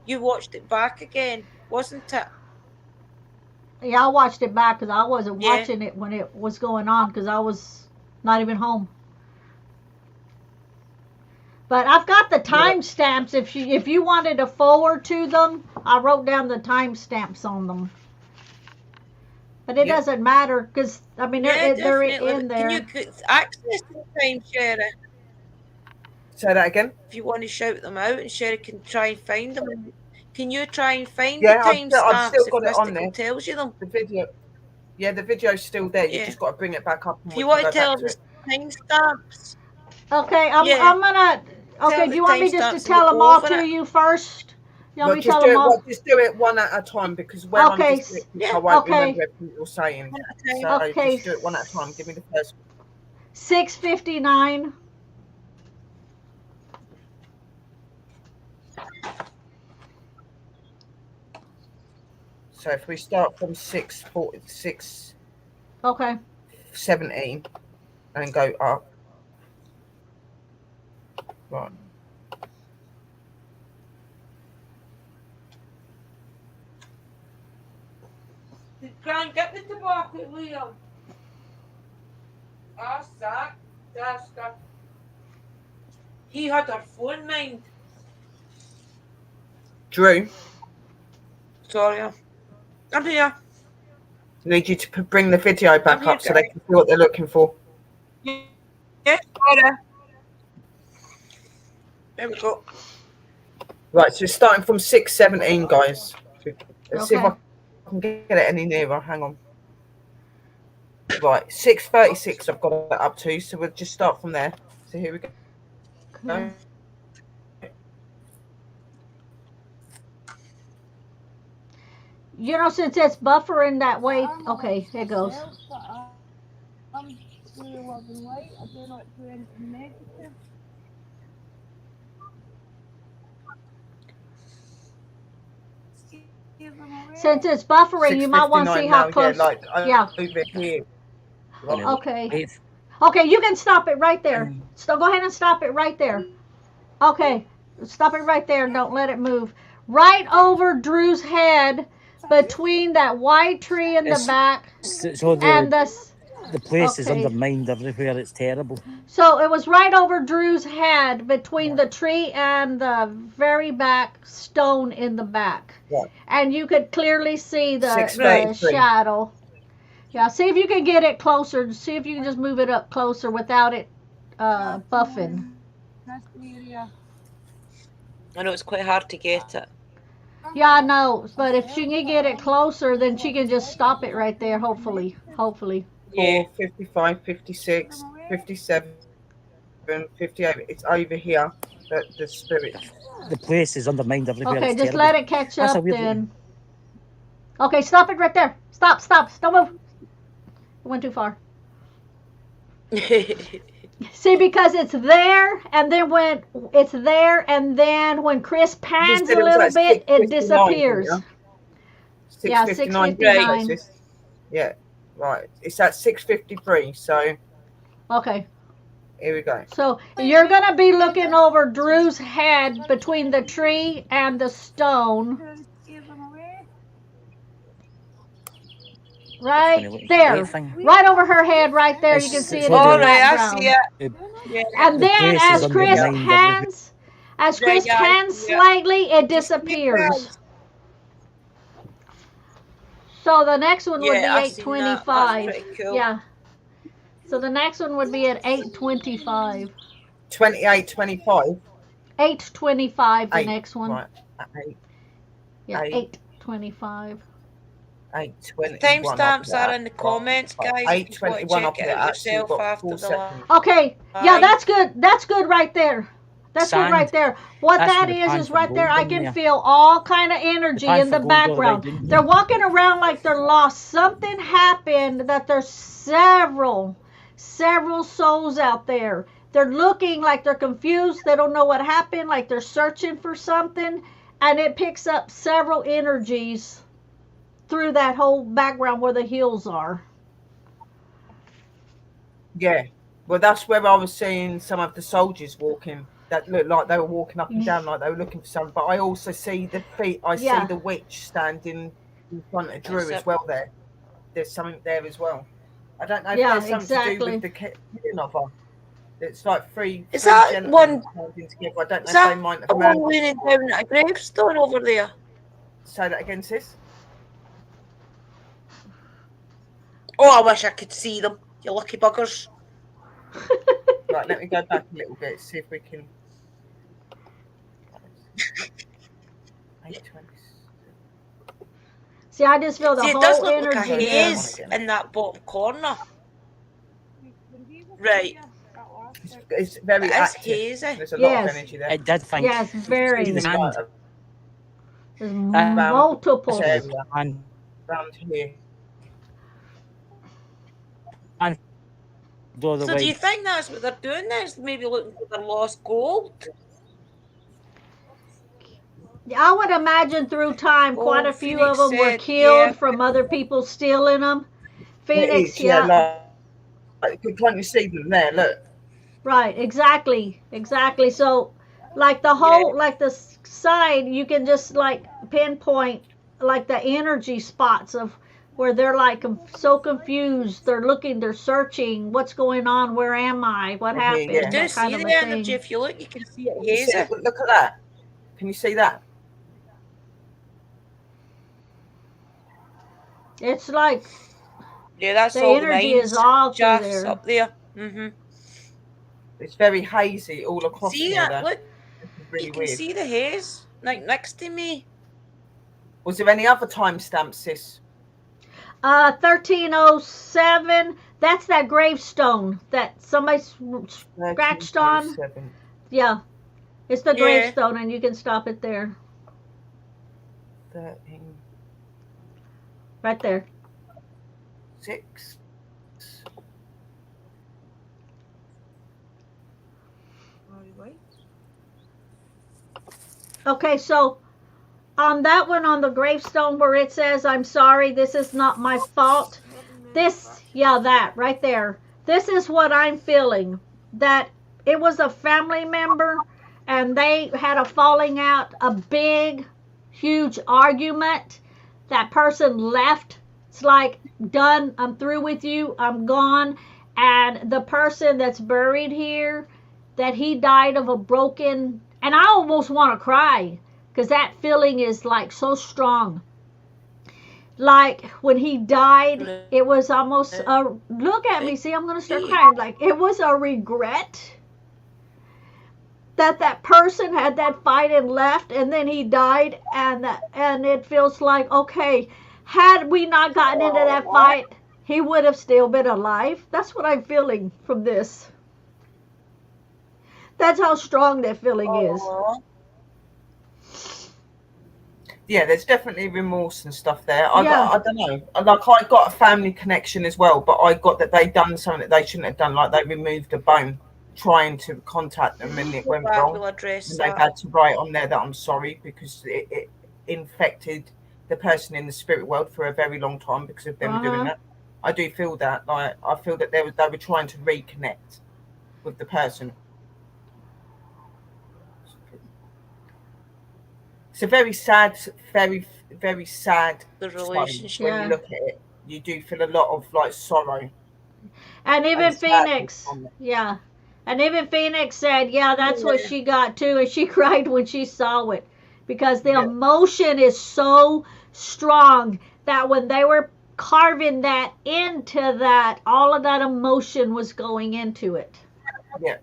You watched it back again, wasn't it? Yeah, I watched it back because I wasn't Yeah. watching it when it was going on because I was not even home. But I've got the timestamps. If you wanted to forward to them, I wrote down the timestamps on them. But it Yeah. doesn't matter because I mean they're definitely. in there. Can you access the time, Sherry? Say that again. If you want to shout them out, and Sherry can try and find them. Can you try and find Yeah, the I've timestamps still if got it on Mystical there. tells you them? The video, yeah, the video's still there. You Yeah. just got to bring it back up. And If we you can want to go tell back them to the it. timestamps. Okay, Yeah. I'm gonna. Okay, Tell do the you want me just timestamps to and tell we'll them go all over to it. you first? You want Well, me to tell them all? just do it one at a time because when Okay, I'm dyslexic, yeah, I won't okay. remember everything you're saying. So Okay. just do it one at a time. Give me the first. 6:59. So if we start from 6:46, Okay. 17, and go up. Right. Try get the tobacco, Liam. Ask that. Ask her. He had her phone mind. Drew, Sorry. I'm here. need you to bring the video back I'm here, up so they can see what they're looking for. Yeah, sorry. There we go. Right, so starting from 6:17, guys. Let's see if I Okay. can get it any nearer. Hang on. Right, 6:36 I've got it up to, so we'll just start from there. So here we go. Okay. You know, since it's buffering that way, okay, here goes. I'm blue, love, and white. I do not do anything negative. Give them away. Since it's buffering, you might want to see 6:59 how now, close. yeah, like Yeah. over here. Right. Okay. Wait, Okay, you can stop it right there. So go ahead and stop it right there. Okay, stop it right there and don't let it move. Right over Drew's head, between that white tree in the It's- back so and the place is okay. undermined everywhere. It's terrible. So it was right over Drew's head, between the tree and the very back stone in the back. Right. And you could clearly see the 6:33. shadow. Yeah, see if you can get it closer. See if you can just move it up closer without it buffing. That's the area. I know it's quite hard to get it. Yeah, I know, but if she can get it closer, then she can just stop it right there, hopefully. Hopefully. Yeah. 55, 56, 57, 58. It's over here that the spirit. The place is undermined everywhere. Okay, It's just terrible. let it catch That's a up weird then. Okay, stop it right there. Stop, stop. Don't move. It went too far. See, because it's there, and then when it's there, and then when Chris You pans said a it was little like bit, it 6:59, disappears. didn't you? Yeah, 6:59. 6:59. Yeah, right. It's at 6:53. So Okay. here we go. So you're going to be looking over Drew's head between the tree and the stone. Give them away. Right Funny looking there. plate thing. Right over her head, right there. You can It's- see it's it in all the All the- right, I background. see it. Yeah. And The then place as is Chris undermined everywhere. pans, as Chris Yeah, I pans see it. slightly, it Just keep disappears. So the next one would be Yeah, I seen that. That's 8:25. pretty cool. Yeah. So the next one would be at 8:25. 28, 25. 8:25. The Eight, next one. Right. At 8, Yeah, 8. 8:25. 8:21. Timestamps are in the comments, guys. If you want to 8:21 check up it there. out Actually, yourself got after 4 the seconds. Okay. Yeah, Aye. that's good. That's good right there. That's good Sand. right there. What That's that where the is pan for right there. gold I in can there. feel all kind of energy pan in for the gold all the way background. down. They're walking around like they're lost. Something happened that there's several souls out there. They're looking like they're confused. They don't know what happened. Like they're searching for something, and it picks up several energies through that whole background where the hills are. Yeah. Well, that's where I was seeing some of the soldiers walking that looked like they were walking up and down like they were looking for something. But I also see the feet. I Yeah. see the witch standing in front of Drew That's as it. well there. There's something there as well. I don't know if Yeah, there's something to do exactly. with the killing of her. It's like three Is that gentlemen one? standing together. I don't know Is if that they might the have one married. leaning down at a gravestone over there? Say that again, sis. Oh, I wish I could see them. You lucky buggers. Right, let me go back a little bit, see if we can. 8:20. See, I just feel the See, it does whole look like a energy there. haze in that bottom corner. Right. It's very It is active. hazy. There's a lot of Yes. energy there. It did think. Yes, very. See the sand. There's Around multiple. this area, And around here. all the So do way. you think that's what they're doing then? Is maybe looking for their lost gold? I would imagine through time, quite Oh, a few Phoenix of them were said, killed yeah. from other people stealing them. Phoenix, It is, yeah, yeah. like, can't you see them there? Look. Right, exactly. So, like the whole, like the side, you can just like pinpoint like the energy spots of where they're like so confused. They're looking, they're searching. What's going on? Where am I? What Yeah, happened? yeah. You do That kind see of the a energy. thing. If you look, you can see it You see- hazy. look at that. Can you see that? It's like Yeah, that's the all the energy mines. is all through Shafts there. up there. Mm-hmm. It's very hazy all across See here. it? There. Look, It's really you can weird. see the haze like next to me. Was there any other timestamps, sis? 1307. That's that gravestone that somebody scratched on. 1307. Yeah, it's the Yeah. gravestone, and you can stop it there, 13. right there. 6. Okay, so on that one, on the gravestone where it says, "I'm sorry, this is not my fault." This, yeah, that right there. This is what I'm feeling. That it was a family member, and they had a falling out, a big, huge argument. That person left. It's like, done. I'm through with you. I'm gone. And the person that's buried here, that he died of a broken, and I almost want to cry because that feeling is like so strong. like when he died, it was almost a look at me. See, I'm gonna start crying. Like it was a regret that person had that fight and left, and then he died, and it feels like, okay, had we not gotten into that fight, he would have still been alive. That's what I'm feeling from this. That's how strong that feeling is. Yeah, there's definitely remorse and stuff there. I don't know. Like I got a family connection as well, but I got that they done something that they shouldn't have done. Like they removed a bone, trying to contact them, and it went wrong. And they've had to write on there that I'm sorry because it infected the person in the spirit world for a very long time because of them doing that. I do feel that. Like I feel that they were trying to reconnect with the person. It's a very sad, very, very sad relationship. When you look at it, you do feel a lot of like sorrow. And even Phoenix, and even Phoenix said, that's what she got too, and she cried when she saw it because the emotion is so strong that when they were carving that into that, all of that emotion was going into it. Yeah,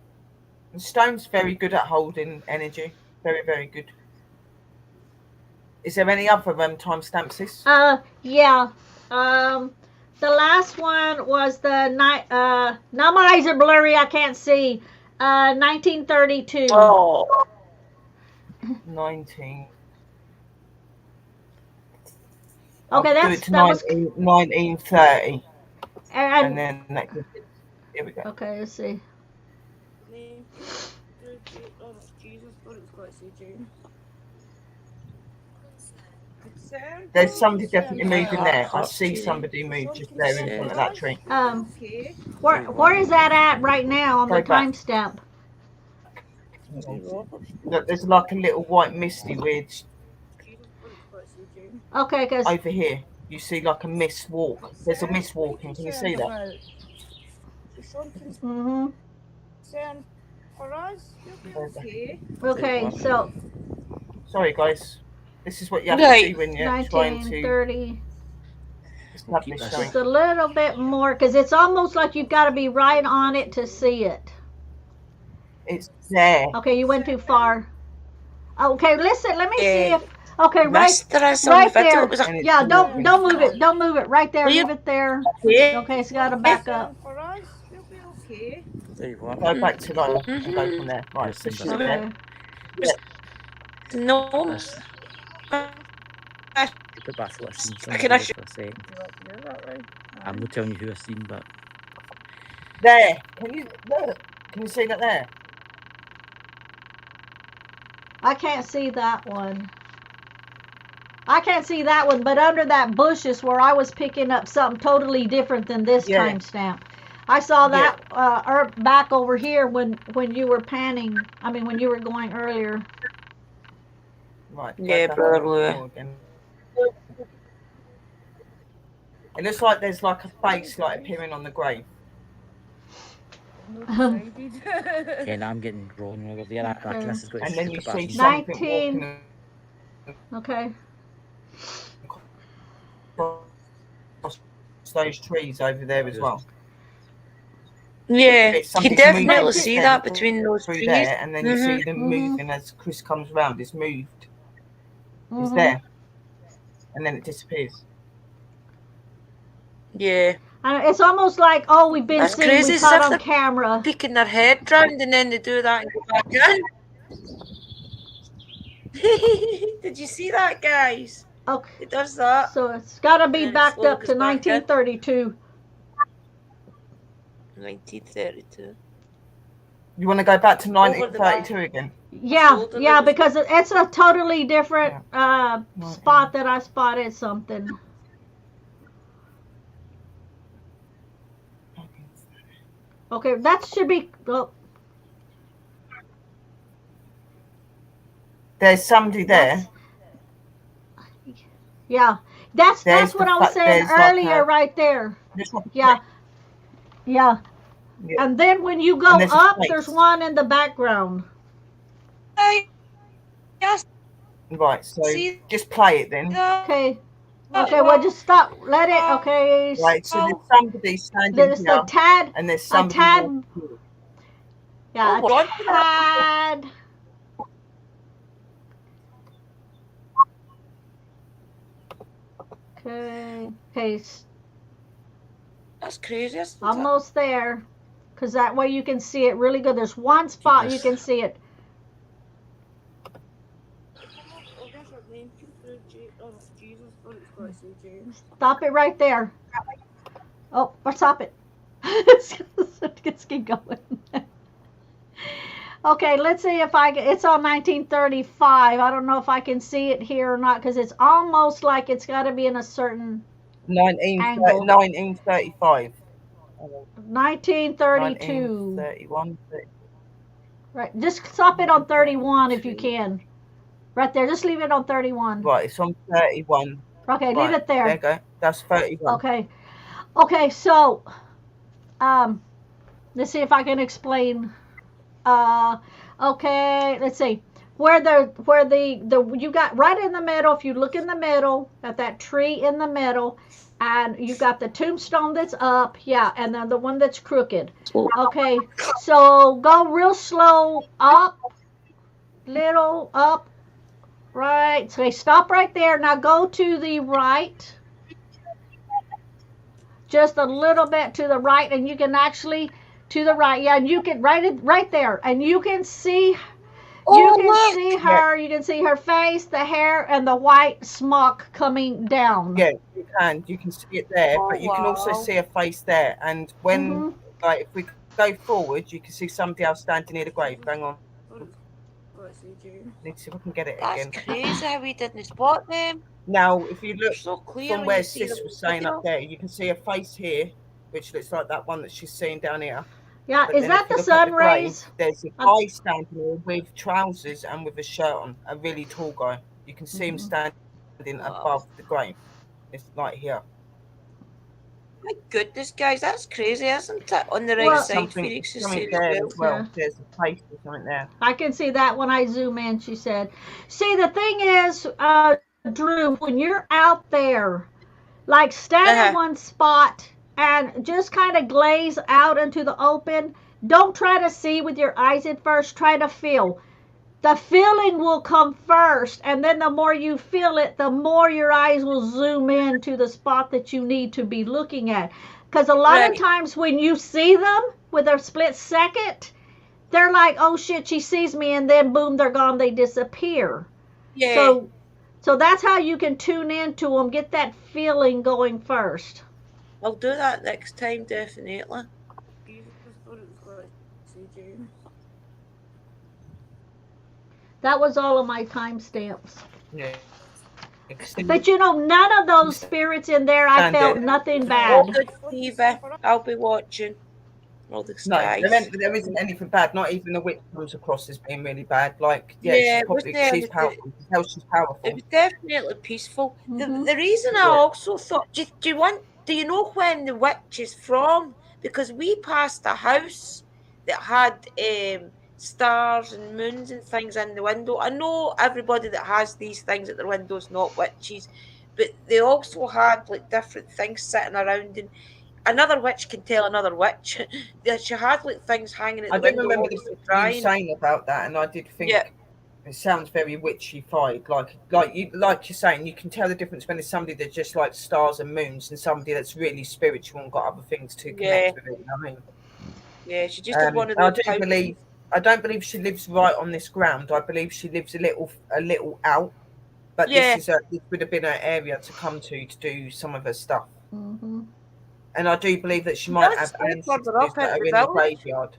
and stone's very good at holding energy. Very, very good. Is there any other timestamps, sis? Yeah. The last one was the night. Now my eyes are blurry. I can't see. 1932. Oh. 19. Okay, that was 1930. And then that could, here we go. Okay, let's see. There's somebody definitely moving there. I see somebody move just there in front of that tree. Where is that at right now on the timestamp? Look, there's like a little white misty ridge. Okay, because over here you see like a mist walk. There's a mist walking. Can you see that? Mhm. For us, okay, so. Sorry, guys. This is what you have to see when you're trying to 1930. establish something. Just a little bit more, because it's almost like you've got to be right on it to see it. It's there. Okay, you went too far. Okay, listen. Let me see if. Okay, right there. Yeah, don't move it. Don't move it. Right there. Leave it there. Okay, it's got to back up. For us, we'll be okay. There you go. Go back to that and go from there. Right, so she's there. No. I'm not telling you who I've seen, but there. Can you see that there? I can't see that one. I can't see that one, but under that bush is where I was picking up something totally different than this timestamp. I saw that back over here when you were panning. I mean, when you were going earlier. Right. Yeah, probably. It looks like there's like a face like appearing on the grave. yeah, now I'm getting drawn over there. Okay. And then you see something 19. Okay. across those trees over there as well. Yeah, you can definitely see that between those through trees. there, and then you see them moving as Chris comes around. It's moved. It's there, and then it disappears. Yeah. It's almost like we've been seeing, we caught on camera. Peeking their head round and then they do that and go back in. Did you see that, guys? Okay. It does that. So it's got to be backed up to 1932. 1932. You want to go back to 1932 again? Yeah, because it's a totally different spot that I spotted something. Okay, that should be. Oh. There's somebody there. That's what I was saying earlier, right there. Yeah. And then when you go up, there's one in the background. Yes. Right, so just play it then. Okay. Okay, well, just stop. Let it. Okay. Right, so there's somebody standing There's here, a tad. and there's A somebody tad. walking through. Yeah, Oh, we're on to that. tad. Okay. Okay. That's crazy, isn't it? Almost there. Because that way you can see it really good. There's one spot you can see it. Stop it right there. Oh, stop it. Let's keep going. Okay, let's see if it's on 1935. I don't know if I can see it here or not because it's almost like it's got to be in a certain 1935. 1932. 1931. Right, just stop it on 31 if you can. Right there, just leave it on 31. Right, it's on 31. Okay, leave Right, it there. There you go. That's 31. Okay, so let's see if I can explain. Okay, let's see. Where the you got right in the middle, if you look in the middle, at that tree in the middle, and you got the tombstone that's up, yeah, and then the one that's crooked. Okay, so go real slow up, little up, right. So stop right there. Now go to the right. Just a little bit to the right, and you can actually to the right, yeah, and you can right there, and you can see her. You can see her face, the hair, and the white smock coming down. Yeah, you can see it there, but you can also see a face there. And when like if we go forward, you can see somebody else standing near the grave. Hang on. Let's see if I can get it again. That's crazy how we didn't spot them. Now, if you look So clear from when where you see Sis them was saying up looking there, you can see a face here, which looks like that one that she's seeing down here. Yeah, But is then that if you the look at sun the grave, rays? there's a guy standing there with trousers and with a shirt on, a really tall guy. You can see him standing above the grave. It's like here. My goodness, guys, that's crazy, isn't it? On the right Well, side, Something Phoenix is there saying as well. Yeah. There's a face or something there. I can see that when I zoom in, she said. See, the thing is, Drew, when you're out there, like stand in one spot and just kind of glaze out into the open. Don't try to see with your eyes at first. Try to feel. The feeling will come first, and then the more you feel it, the more your eyes will zoom in to the spot that you need to be looking at. Because a lot of times when you see them with a split second, they're like, oh shit, she sees me, and then boom, they're gone, they disappear. Yeah. So that's how you can tune into them, get that feeling going first. I'll do that next time, definitely. That was all of my timestamps. Yeah. But you know, none of those spirits in there, I felt nothing Oh, bad. good, Eva. I'll be watching. All the skies. No, there isn't anything bad. Not even the witch comes across as being really bad. Like, Yeah, she's powerful. You can tell she's powerful. It was definitely peaceful. The reason I also thought, do you know when the witch is from? Because we passed a house that had stars and moons and things in the window. I know everybody that has these things at their window is not witches, but they also had like different things sitting around, and another witch can tell another witch that she had like things hanging at the window. I do remember you saying about that, and I did think it sounds very witchy-fied. Like you're saying, you can tell the difference when there's somebody that's just like stars and moons and somebody that's really spiritual and got other things to connect with it. I mean, yeah, she just had one of those. I don't believe she lives right on this ground. I believe she lives a little out. But this would have been her area to come to do some of her stuff. Mm-hmm. And I do believe that she might have ancestors that are in the graveyard.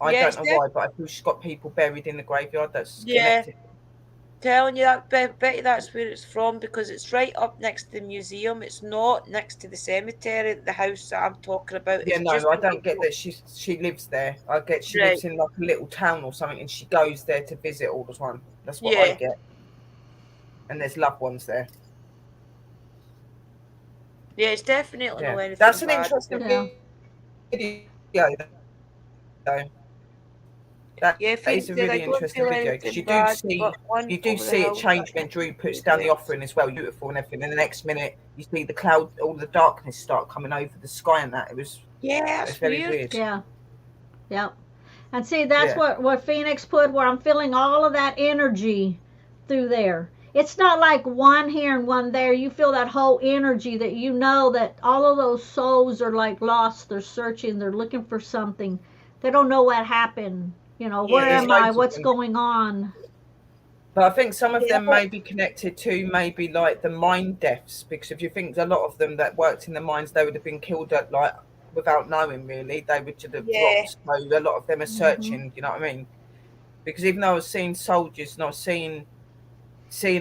I don't know why, but I feel she's got people buried in the graveyard that's connected. Telling you that, Betty, that's where it's from, because it's right up next to the museum. It's not next to the cemetery, the house that I'm talking about. Yeah, no, I don't get that she lives there. I get she lives in like a little town or something, and she goes there to visit all the time. That's what I get. And there's loved ones there. Yeah, it's definitely not anything That's an bad. interesting video, though. That is a really interesting video, because you do see it change when Drew puts down the offering as well, beautiful and everything, and the next minute you see the cloud, all the darkness start coming over the sky and that. It was That's very weird. weird. Yeah. Yep. And see, that's Yeah. what Phoenix put, where I'm feeling all of that energy through there. It's not like one here and one there. You feel that whole energy that you know that all of those souls are like lost. They're searching. They're looking for something. They don't know what happened. You know, Yeah. where There's am I? loads of What's them. going on? But I think some of Yeah. them may be connected to maybe like the mine deaths, because if you think a lot of them that worked in the mines, they would have been killed at like without knowing really. They would just have Yeah. dropped. So a lot of them are Mhm. searching. You know what I mean? Because even though I was seeing soldiers and I was seeing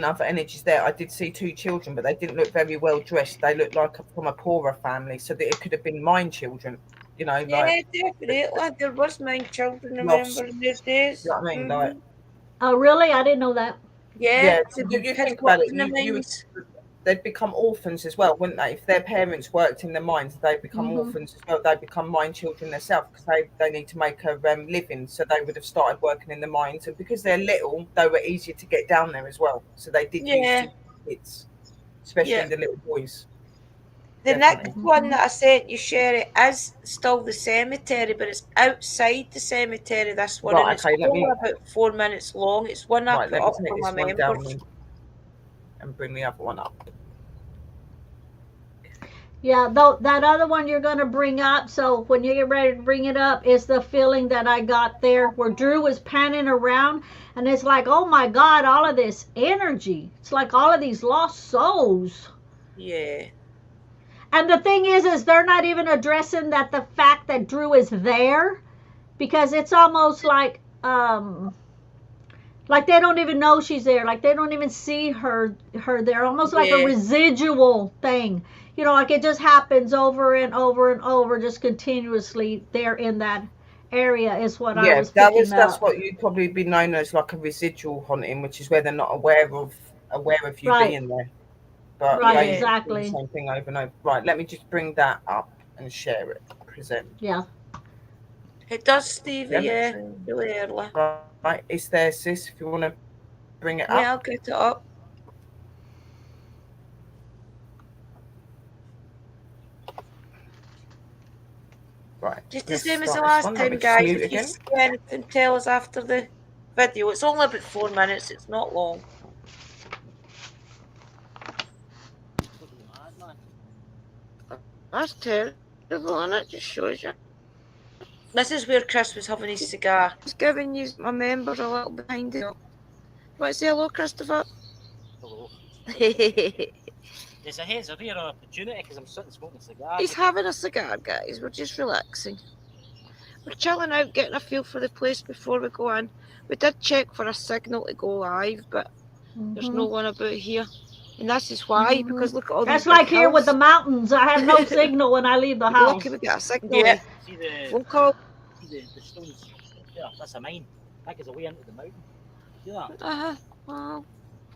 other energies there, I did see two children, but they didn't look very well dressed. They looked like from a poorer family, so that it could have been mine children. You know, Yeah, like definitely. There was 9 children, lost. remember, in those days. You know what I mean? Like, Oh, really? I didn't know that. Yeah, yeah. so So the you kids think about worked it, in the you mines. they'd become orphans as well, wouldn't they? If their parents worked in the mines, they'd become Mhm. orphans as well. They'd become mine children themselves because they need to make a living. So they would have started working in the mines, and because they're little, they were easier to get down there as well. So they did use Yeah, the kids, especially yeah. the little boys. The Definitely. next one that I sent you, Sherry, is still the cemetery, but it's outside the cemetery, this one, and Right. it's Okay. only about 4 minutes long. It's one I put Let me up take for my this one down members. and bring the other one up. Yeah, though that other one you're going to bring up, so when you get ready to bring it up, is the feeling that I got there where Drew was panning around, and it's like, oh my God, all of this energy. It's like all of these lost souls. Yeah. And the thing is they're not even addressing that the fact that Drew is there, because it's almost like they don't even know she's there, like they don't even see her there, almost like a Yeah. residual thing, you know, like it just happens over and over and over, just continuously there in that area is what I Yeah, was picking that's up. what you'd probably be known as, like a residual haunting, which is where they're not aware of you Right, being there. But right, they Yeah. do the exactly. same thing over and over. Right, let me just bring that up and share it. Present. Yeah. It does, Stevie, Yeah. yeah. Really early. Right, it's there, sis, if you want to bring it up. Yeah, I'll get it up. Right. Just the Let's same as the start this last one. Let me time, just guys. mute If you again. see anything, tell us after the video. It's only about 4 minutes. It's not long. That's terrible, and it just shows you. This is where Chris was having his cigar. Just giving you my members a little behind it. Want to say hello, Christopher? Hello. He's There's a heads a rare opportunity because I'm sitting smoking a cigar. having a cigar, guys. We're just relaxing. We're chilling out, getting a feel for the place before we go in. We did check for a signal to go live, but there's no one about here. And this is why, because look at all That's these big like here with the hills. mountains. I have no signal when I leave the house. Lucky we got a signal. Yeah. See the Phone call. see the stones there. That's a mine. That goes away into the mountain. See that? Well,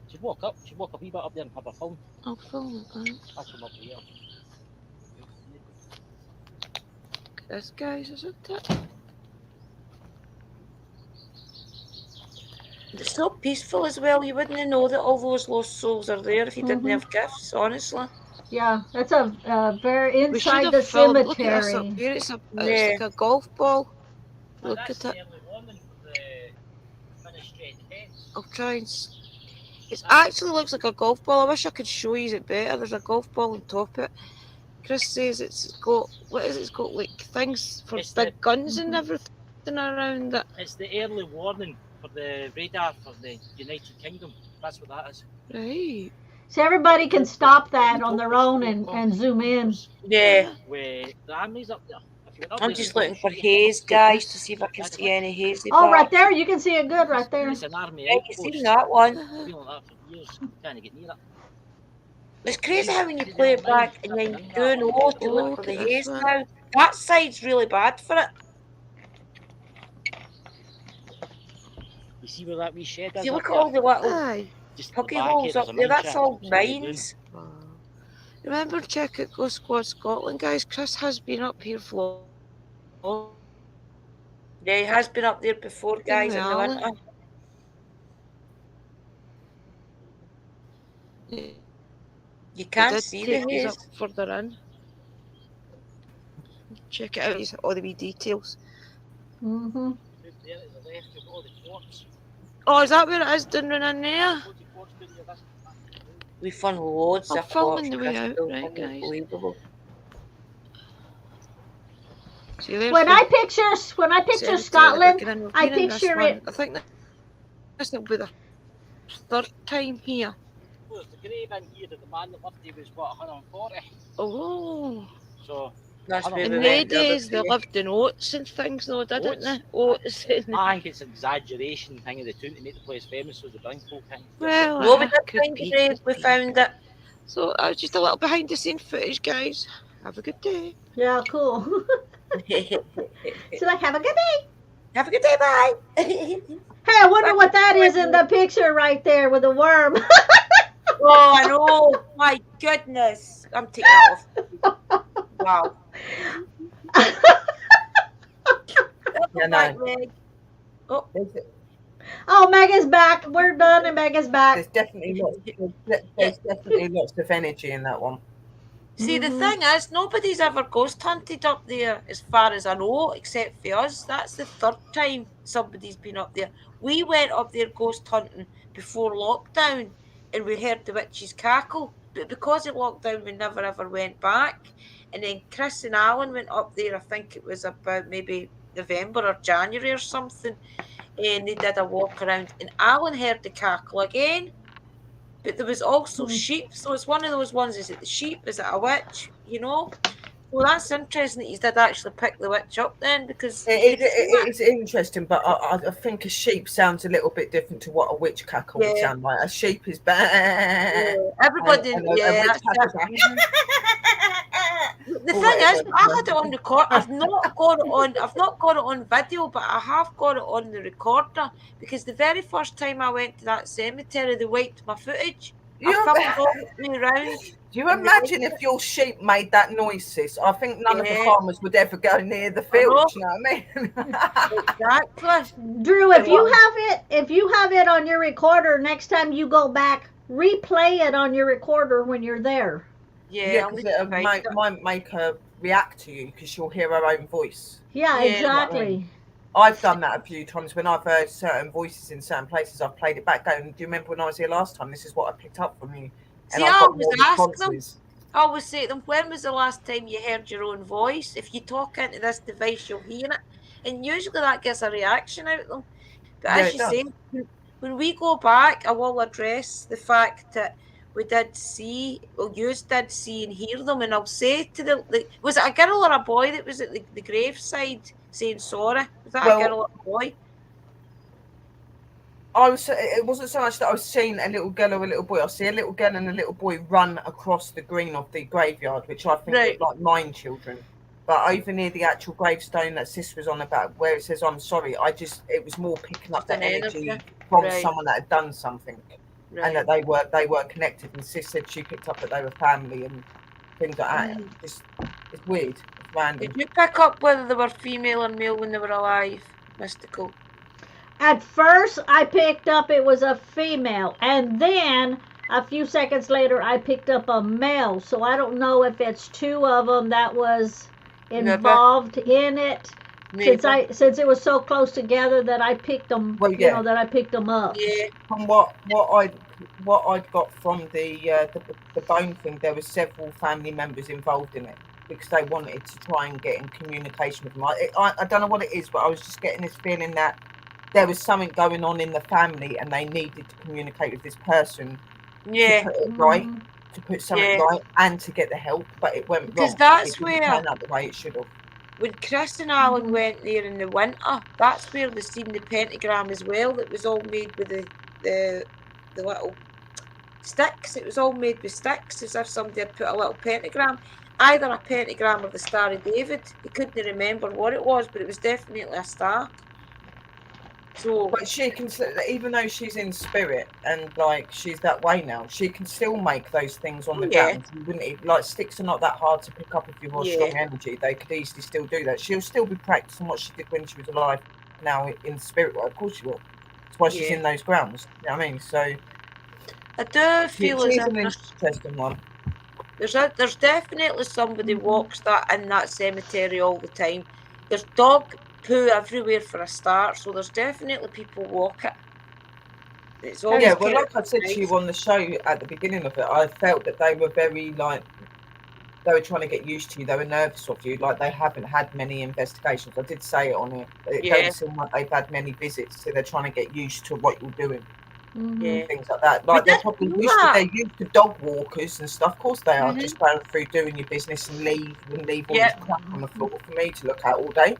She'd walk up a wee bit up there and have a phone. I'll film it. Right. That's from up here. This, guys, isn't it? It's so peaceful as well. You wouldn't know that all those lost souls are there if you didn't have gifts, honestly. Yeah, that's a very We should inside have the filmed. Look at this up cemetery. here. It's Yeah. like a golf ball. Now, Look that's at the it. early warning for the Ministry of Defence. I'll try and. It actually looks like a golf ball. I wish I could show you it better. There's a golf ball on top of it. Chris says it's got, what is it? It's got like things for It's big the- guns and everything around it. It's the early warning for the radar for the United Kingdom. That's what that is. Right. So everybody can stop that on their own and zoom in. Yeah. Where the army's up there. If you went up I'm there, just you'd looking for see- haze, guys, to see if I can see any hazy Oh, right parts. there. You can see it good right there. It's an army Yeah, you outpost. seen that one. It's been like that for years. Trying to get near it. It's crazy how when you play it back and then you do know to look for the haze now. That side's really bad for it. You see where that wee shed is? If you up look at there? all the little Aye. Just at the pocky back holes there's up a there, mine that's shaft. all That's what they're mines. Wow. Remember, check out Ghost Squad Scotland, guys. Chris has been up here for Yeah, he has been up there before, guys, in the Alan. winter. You They can't did see take the us haze. up further in. Check it out, all the wee details. Mm-hmm. There to the left, you've got all the quartz. Oh, is that where it is down in there? Loads of quartz down there. That's We found loads I'm of quartz filming the way out, crystal. right, guys? Unbelievable. See, there's When the I picture cemetery Scotland, we're going in. We've I been in this picture one. it. I think this will be the third time here. well, there's the grave in here that the man that lived here was, what, 140? Oh. So, That's where In we the went the other days, they day. lived in oats and things, though, didn't Oats? they? Oats. I think it's an exaggeration thing of the tune to make the place famous, so the brown folk thing. Well, No, we did could find the be. grave. Could We be. found it. So, just a little behind the scene footage, guys. Have a good day. Yeah, cool. She's like, have a good day. Have a good day. Bye. Hey, I wonder what that is in the picture right there with the worm. Oh, I know. My goodness. I'm taking that off. Wow. Yeah, no. Oh, Oh, Mega's back. We're done and Mega's back. There's definitely lots of energy in that one. see, the thing is, nobody's ever ghost hunted up there, as far as I know, except for us. That's the third time somebody's been up there. We went up there ghost hunting before lockdown, and we heard the witch's cackle. But because of lockdown, we never ever went back. And then Chris and Alan went up there. I think it was about maybe November or January or something, and they did a walk around. And Alan heard the cackle again. But there was also sheep, so it's one of those ones. Is it the sheep? Is it a witch? You know. Well, that's interesting that you did actually pick the witch up then, because It's interesting, but I think a sheep sounds a little bit different to what a witch cackle would sound like. A sheep is bad. Everybody, and yeah. a witch That's cackle's it. like, The thing is, I had it on record. I've not got it on video, but I have got it on the recorder, because the very first time I went to that cemetery, they wiped my footage. I filmed all the way around. Do you imagine if your sheep made that noise, sis? I think none of the farmers would ever go near the field. You know what I mean? Exactly. Drew, if you have it on your recorder, next time you go back, replay it on your recorder when you're there. Yeah, because it might make her react to you, because you'll hear her own voice. Yeah, exactly. I mean? I've done that a few times when I've heard certain voices in certain places. I've played it back, going, do you remember when I was here last time? This is what I picked up from you. And See, I always say to them, when was the last time you heard your own voice? If you talk into this device, you'll hear it. And usually that gets a reaction out of them. But as you say, when we go back, I will address the fact that we did see, or you did see and hear them. And I'll say to the was it a girl or a boy that was at the graveside saying sorry? Was that a girl or a boy? It wasn't so much that I was seeing a little girl or a little boy. I see a little girl and a little boy run across the green of the graveyard, which I think looked like mine children. But over near the actual gravestone that Sis was on about, where it says "I'm sorry," it was more picking up the energy from someone that had done something, and that they were connected. And Sis said she picked up that they were family and things like that. It's weird. It's random. Did you pick up whether they were female or male when they were alive? Mystical. At first, I picked up it was a female, and then a few seconds later, I picked up a male. So I don't know if it's two of them that was involved in it. Since it was so close together that I picked them, that I picked them up. Yeah. From what I'd got from the bone thing, there were several family members involved in it, because they wanted to try and get in communication with them. I don't know what it is, but I was just getting this feeling that there was something going on in the family and they needed to communicate with this person to put it right, to put something right, and to get the help, but it went wrong. Because that's it didn't turn out the way it should have. When Chris and Alan went there in the winter, that's where they seen the pentagram as well. That was all made with the little sticks. It was all made with sticks, as if somebody had put a little pentagram, either a pentagram or the Star of David. He couldn't remember what it was, but it was definitely a star. So, but she can, even though she's in spirit and like she's that way now, she can still make those things on the ground. You wouldn't like, sticks are not that hard to pick up if you have strong energy. They could easily still do that. She'll still be practicing what she did when she was alive. Now in spirit world, of course she will. That's why she's in those grounds. You know what I mean? So I do feel she's an interesting one. There's definitely somebody Mhm. walks that in that cemetery all the time. There's dog poo everywhere for a start, so there's definitely people walk it. It's always Yeah, well, kind like I of said to nice. you on the show at the beginning of it, I felt that they were very like they were trying to get used to you. They were nervous of you. Like they haven't had many investigations. I did say it on it. It Yeah, don't seem like they've had many visits, so they're trying to get used to what you're doing Mhm. and yeah. things like that. We Like they're did probably do used to. that. They're used to dog walkers and stuff. Of course they are. Mhm. Just going through doing your business and leave all Yeah, this crap on the floor for me to look at all day.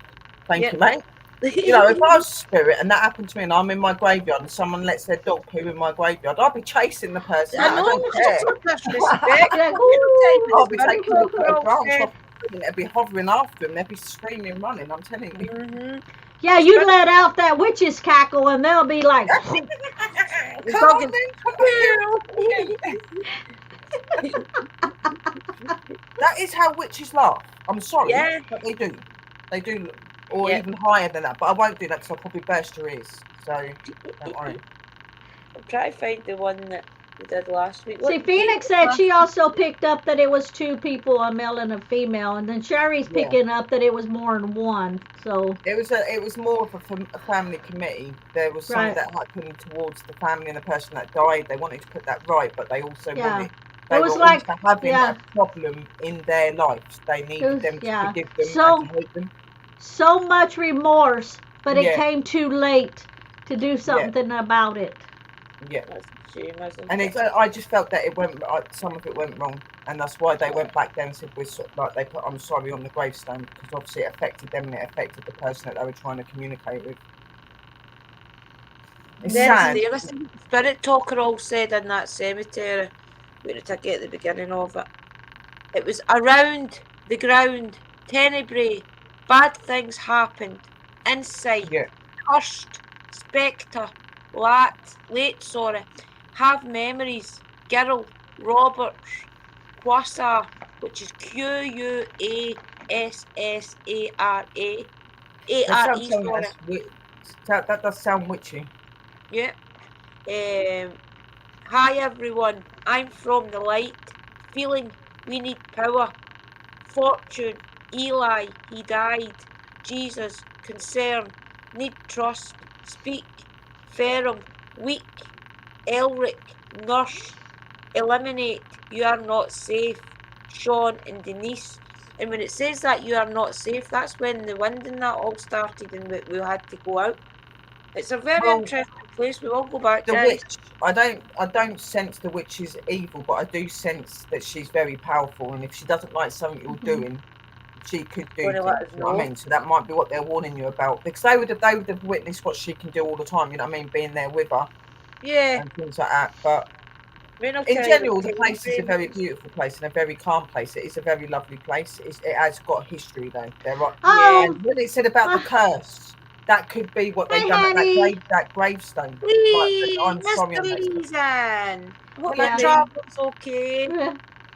Thank yeah. you, mate. You know, if I was a spirit and that happened to me and I'm in my graveyard and someone lets their dog poo in my graveyard, I'd be chasing the person I out. I know, don't it's care. such disrespect. Yeah, Every time the I'll be spirit taking a talker all branch said, off the tree and they'll be hovering after him. They'll be screaming, running. I'm telling you. mm-hmm. Yeah, you let out that witch's cackle, and they'll be like, Come The dog on, is then, come back here. That is how witches laugh. I'm sorry, yeah, but they do. They do, or yeah. even higher than that. But I won't do that because I'll probably burst your ears. So don't worry. I'm trying to find the one that we did last week. see, What date Phoenix was said last she week? also picked up that it was two people, a male and a female, and then Sherry's Yeah. picking up that it was more than one. So, It was more of a family committee. There was something right. that happened towards the family and the person that died. They wanted to put that right, but they also Yeah. wanted. It They was were like, also having yeah, a problem in their lives. They it needed was, them to yeah. forgive them and to So, hate them. so much remorse, but it Yeah, came too late to do yeah, something about it. yeah. That's a shame, isn't And it? I just felt that it went. Some of it went wrong, and that's why they went back there and said we're like they put "I'm sorry" on the gravestone because obviously it affected them and it affected the person that they were trying to communicate with. It's Then sad. there, this is what the spirit talker all said in that cemetery. Where did I get the beginning of it? It was around the ground, tenebrae, bad things happened. Inside, Yeah, cursed, spectre, late, sorry, have memories, girl, Roberts, Quasar, which is Quassara, that sounds A-R-E, so sorry. nice. That does sound witchy. Yeah. Hi everyone, I'm from the light, feeling we need power. Fortune, Eli, he died. Jesus, concern, need trust, speak. Ferrum, weak. Elric, nurse, eliminate, you are not safe. Sean and Denise. And when it says that you are not safe, that's when the wind and that all started and we had to go out. It's a very Well, interesting place. We will go back, the guys. witch. I don't sense the witch is evil, but I do sense that she's very powerful. And if she doesn't like something you're Mhm. doing, she could do Going to things. let us You know what I know. mean? So that might be what they're warning you about because they would have witnessed what she can do all the time. You know what I mean? Being there with her Yeah. and things like that. But Then I'll in tell you general, what the place is a very means. beautiful place and a very calm place. It is a very lovely place. It has got history though. There are, Yeah. Oh, and when it said about the uh, curse, that could be what they've hi, done at honey. that gravestone. Like, Whee! I'm sorry Mr. on that. Leeson! I hope your Yeah. Lovely. travel's okay. Yeah.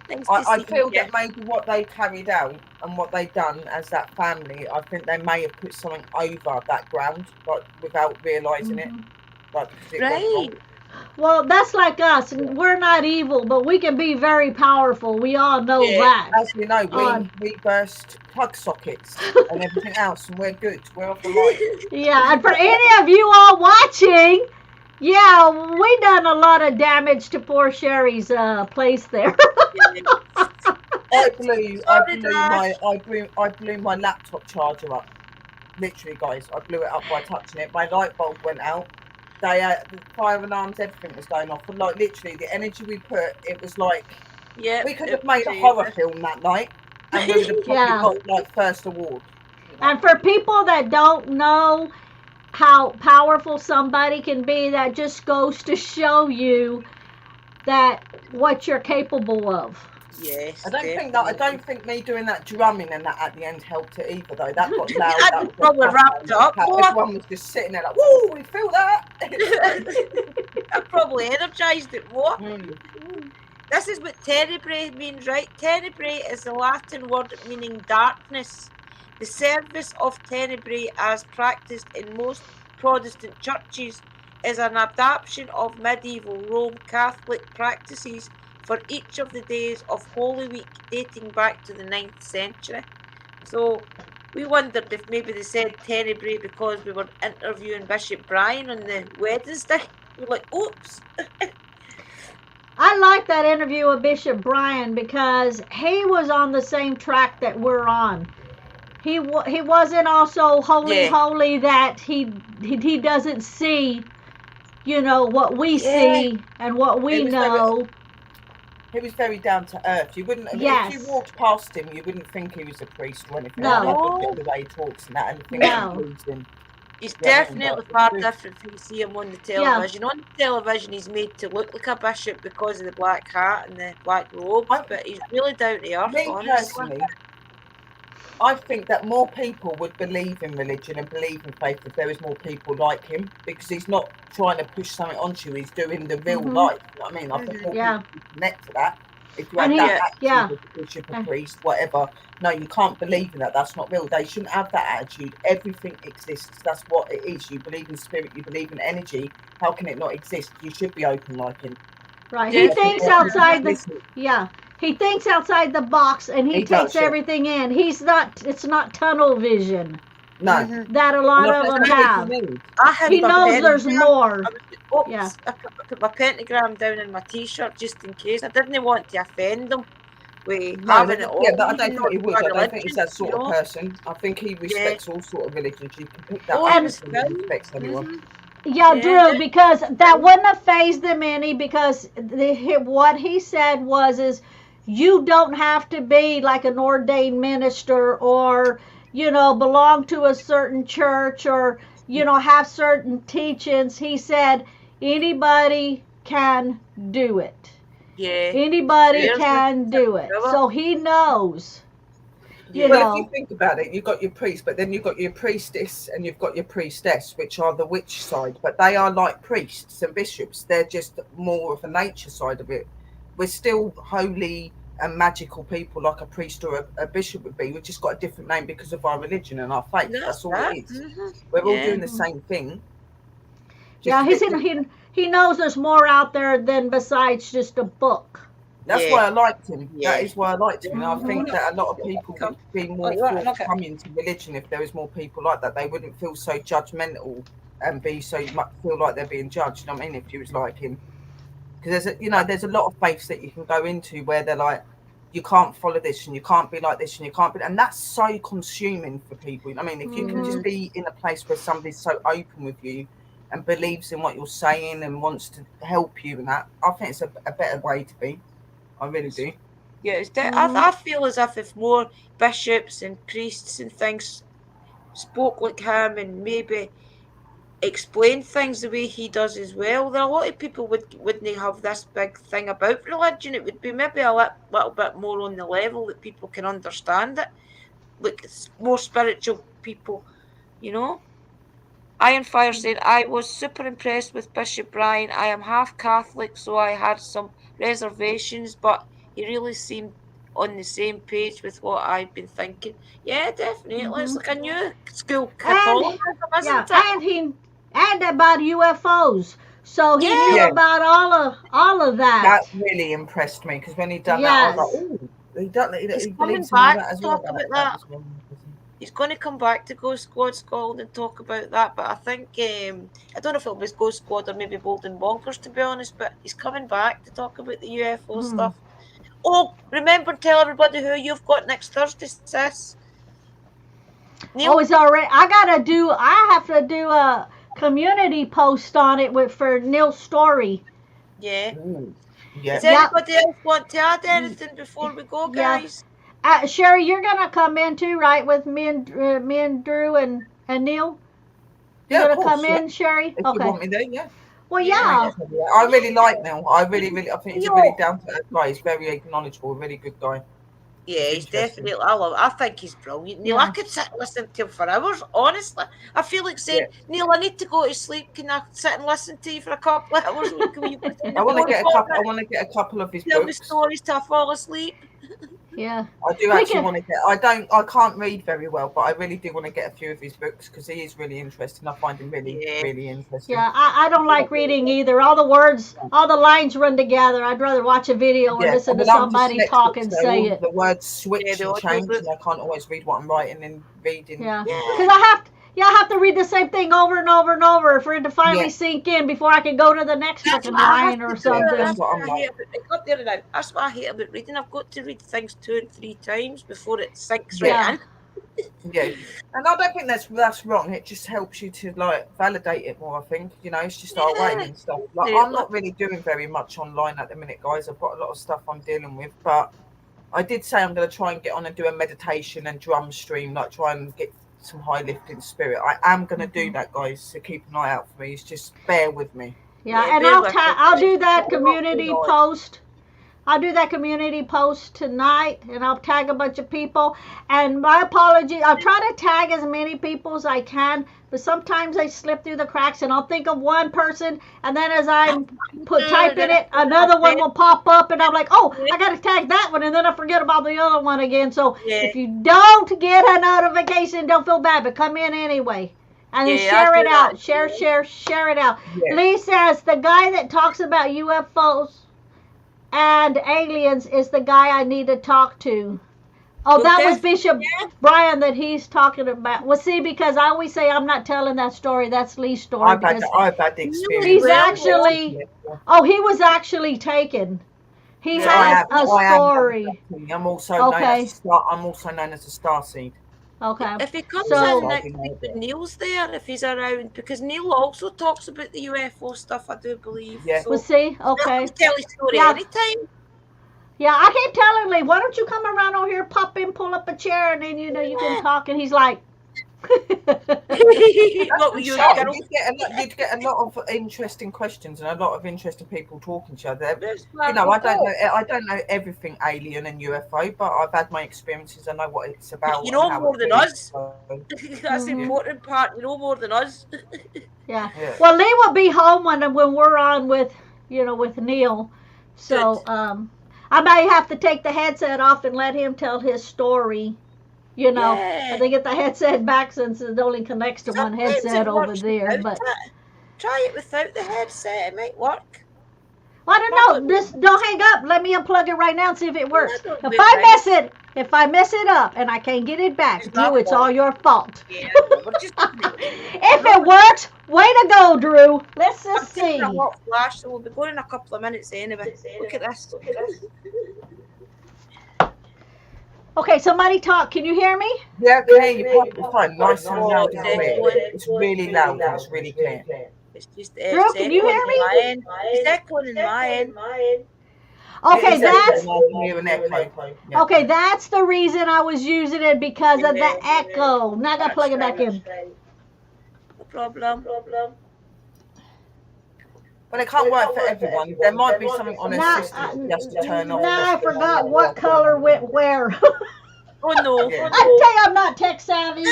Nice to I see feel you. that maybe what they carried out and what they done as that family, I think they may have put something over that ground, like without realising it, Mhm. like because it went Right. wrong. Well, that's like us. Yeah. We're not evil, but we can be very powerful. We all know Yeah. that. As we know, On we burst plug sockets and everything else, and we're good. We're off the light. yeah, and for any of you all watching, yeah, we done a lot of damage to poor Sherry's place there. Sorry, Dash. I blew my laptop charger up. Literally, guys, I blew it up by touching it. My light bulb went out. The fire alarms, everything was going off. And like literally, the energy we put, it was like Yep. we could It have made a crazy. horror film that night, and we would have probably Yeah. got like first award. You know? And for people that don't know how powerful somebody can be, that just goes to show you that what you're capable of. Yes, I definitely. don't think me doing that drumming and that at the end helped it either though. That got loud. Yeah, That I'd was probably a wrapped proper, up more. everyone was just sitting there like, "Woo, we feel that." I probably energized it more. Mm. This is what tenebrae means, right? Tenebrae is the Latin word meaning darkness. The service of tenebrae, as practiced in most Protestant churches, is an adaptation of medieval Rome Catholic practices for each of the days of Holy Week dating back to the 9th century. So we wondered if maybe they said Tenebrae because we were interviewing Bishop Brian on the Wednesday. We were like, oops. I like that interview with Bishop Brian because he was on the same track that we're on. He wasn't also holy that he doesn't see, what we see and what we know. He was very down to earth. You wouldn't, Yes. if you walked past him, you wouldn't think he was a priest or anything. No. Like the way he talks and that, and think No. he believes in. He's Yeah, definitely but- far different from you see him on the television. On the television, he's made to look like a bishop because of the black hat and the black robe, but he's really down to earth, Me honestly. personally, I think that more people would believe in religion and believe in faith if there was more people like him, because he's not trying to push something onto you. He's doing the real life. You know what I mean? I think more Yeah. people would connect to that. If you And had he- that attitude yeah. of a bishop, a priest, whatever, no, you can't believe in that. That's not real. They shouldn't have that attitude. Everything exists. That's what it is. You believe in spirit. You believe in energy. How can it not exist? You should be open like him. Right. Yeah, He thinks outside the Listen, he thinks outside the box and he He does, takes yeah. everything in. It's not tunnel vision no. that a lot of them have. I had He my knows there's pentagram. more. Oops, Yeah. I put my pentagram down in my t-shirt just in case. I didn't want to offend them with No, having it all. yeah, but I don't even think he though would. it's I my don't think he's that sort religion, of person. I think he respects all sort of religions. You can pick that Oh, up he and was he fine. respects anyone. Yeah, Yeah, Drew, yeah. because that wouldn't have phased them any because what he said is you don't have to be like an ordained minister or, belong to a certain church or, have certain teachings. He said anybody can do it. Yeah. Anybody There's can do it. Trevor. So he knows. You Well, if you know. think about it, you've got your priest, but then you've got your priestess and you've got your priestess, which are the witch side. But they are like priests and bishops. They're just more of a nature side of it. We're still holy and magical people like a priest or a bishop would be. We've just got a different name because of our religion and our faith. That's all it is. We're all doing the same thing. Yeah, he knows there's more out there than besides just a book. That's Yeah. why I liked him. Yeah. That is why I liked him. And I think that a lot of people would be more forthcoming to religion if there was more people like that. They wouldn't feel so judgmental and be so much feel like they're being judged. You know what I mean? If you was like him, because there's a lot of faiths that you can go into where they're like, you can't follow this and you can't be like this and you can't be, and that's so consuming for people. You know what I mean? If you can just be in a place where somebody's so open with you and believes in what you're saying and wants to help you and that, I think it's a better way to be. I really do. Yeah, I feel as if more bishops and priests and things spoke like him and maybe explain things the way he does as well, then a lot of people wouldn't have this big thing about religion. It would be maybe a little bit more on the level that people can understand it, like it's more spiritual people, Ironfire said, I was super impressed with Bishop Brian. I am half Catholic, so I had some reservations, but he really seemed on the same page with what I've been thinking. Yeah, definitely. It's like a new school Catholicism, isn't it? And about UFOs. So he knew Yeah. about all of that. That really impressed me because when he done that, I was like, "Ooh, he He's coming believes in all back that as to well." talk about that. was one. He's going to come back to Ghost Squad Scotland and talk about that, but I think I don't know if it was Ghost Squad or maybe Bold and Bonkers, to be honest, but he's coming back to talk about the UFO stuff. Oh, remember, tell everybody who you've got next Thursday, sis. Neil? Oh, it's already. I have to do a community post on it for Neil's story. Yeah. Ooh, yeah. Does anybody else want to add anything before we go, Yeah. guys? Sherry, you're gonna come in too, right? With me and Drew and Neil. You're Yeah, gonna of course, come in, Sherry. If Okay. you want me there, yeah. Well, yeah. I really like Neil. I think he's a really down to earth guy. He's very acknowledgeable, a really good guy. Yeah, he's interesting. definitely. I think he's brilliant. Neil, I could sit and listen to him for hours. Honestly, I feel like saying, Neil, I need to go to sleep. Can I sit and listen to you for a couple of hours? I want to get a couple of his Tell me books. stories till I fall asleep. Yeah. I do We actually can- want to get. I can't read very well, but I really do want to get a few of his books because he is really interesting. I find him really, Yeah. really interesting. Yeah, I don't like reading either. All the words, all the lines run together. I'd rather watch a video or listen to well, I'm somebody dyslexic, talk and so say all it. the words switch Yeah, the and audio change, book. and I can't always read what I'm writing and reading. Yeah, Yeah. because I have to read the same thing over and over and over for it to finally Yeah. sink in before I can go to the next That's fucking what I have line to or do. something. That's what what I'm I hate about it. Up there now. That's what I hate about reading. I've got to read things 2 and 3 times before it sinks right Yeah. in. Yeah, and I don't think that's wrong. It just helps you to like validate it more. I think it's just our way Yeah. and stuff. Like I'm not really doing very much online at the minute, guys. I've got a lot of stuff I'm dealing with, but I did say I'm going to try and get on and do a meditation and drum stream, like try and get some high lifting spirit. I am going to do that, guys. So keep an eye out for me. It's just bear with me. Yeah, Yeah, and bear with it. I'll do that It's community not post. I'll do that community post tonight, and I'll tag a bunch of people. And my apology, I'll try to tag as many people as I can, but sometimes they slip through the cracks, and I'll think of one person, and then as I'm typing it, another one will pop up, and I'm like, oh, I got to tag that one, and then I forget about the other one again. So Yeah. if you don't get a notification, don't feel bad, but come in anyway. And then Yeah, share I it do out. that. Share it out. Yeah. Lee says the guy that talks about UFOs and aliens is the guy I need to talk to. Oh, Well, that was Def- Bishop yeah. Brian that he's talking about. Well, see, because I always say I'm not telling that story. That's Lee's story. I've had the experience. He's Well, actually, oh, he was actually taken. He Yeah, I has am. a I am story. I'm also Okay. I'm also known as a starseed. Okay. If he comes So- in next week, Neil's there, if he's around, because Neil also talks about the UFO stuff, I do believe. Yeah. So We'll see. Okay. he'll tell his story Yeah. anytime. Yeah, I keep telling Lee, why don't you come around over here, pop in, pull up a chair, and then you can talk. And he's like, What were you, Sure, girl? you'd get a lot of interesting questions and a lot of interesting people talking to each other. That's I don't know everything alien and UFO, but I've had my experiences. I know what it's about. You know and how more it than is. us. So, That's the Mhm. important part. You know more than us. yeah. yeah. Well, Lee will be home when we're on with Neil. So I may have to take the headset off and let him tell his story. Yeah. I think get the headset back since it only connects to one Sometimes headset it over works there. without But it. Try it without the headset. It might work. well, I don't know. Just don't hang up. Let me unplug it right now and see if it works. don't If do I that. if I mess it up and I can't get it back, It's not Drew, it's fault. all your fault. Yeah, we're just If it works, way to go, Drew. Let's just see. a hot flash, so we'll be going in a couple of minutes anyway. Look at this. Okay, somebody talk. Can you hear me? Yeah, you're perfectly fine. Nice and loud and Yeah. clear. It's really loud and it's really clear. It's just Drew, can you hear me? my end. It's echoing in my end. Okay, It's that's near an echo. Yeah. okay. That's the reason I was using it because of the echo. Now I gotta plug it back in. No problem. But it can't work for everyone. There might be something on a Now, system just to turn off. now I forgot what color went where. Oh no. Yeah. I tell you, I'm not tech savvy.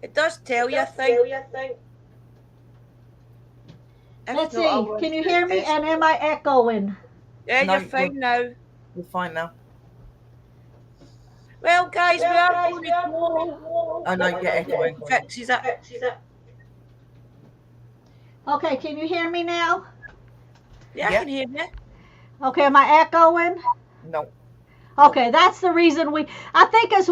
It does tell you a thing. If Let's not, I see. will Can you hear me? test. And am I echoing? Yeah, No, you're fine now. We're fine now. Well, guys, we are going to go. Oh no, you're echoing. Fixes it. Okay, can you hear me now? Yeah, I Yeah. can hear you. Okay, am I echoing? No. Okay, that's the reason I think it's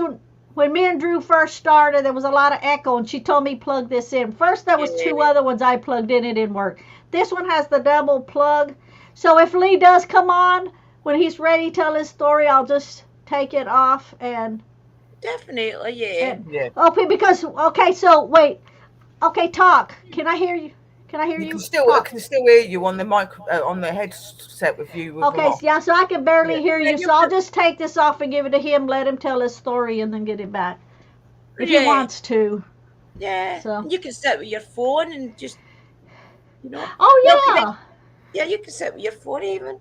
when me and Drew first started, there was a lot of echo, and she told me plug this in. First, there was two other ones I plugged in, it didn't work. This one has the double plug. So if Lee does come on, when he's ready to tell his story, I'll just take it off and... Definitely, yeah. Yeah. Okay, so wait. Okay, talk. Can I hear you? Can I hear you? I can still hear you on the mic, on the headset with you. Okay, yeah, so I can barely hear you, Yeah, so I'll just take this off and give it to him, let him tell his story, and then get it back. If he Yeah. wants to. Yeah. So. You can sit with your phone and just, Oh, yeah. Yeah, you can sit with your phone even.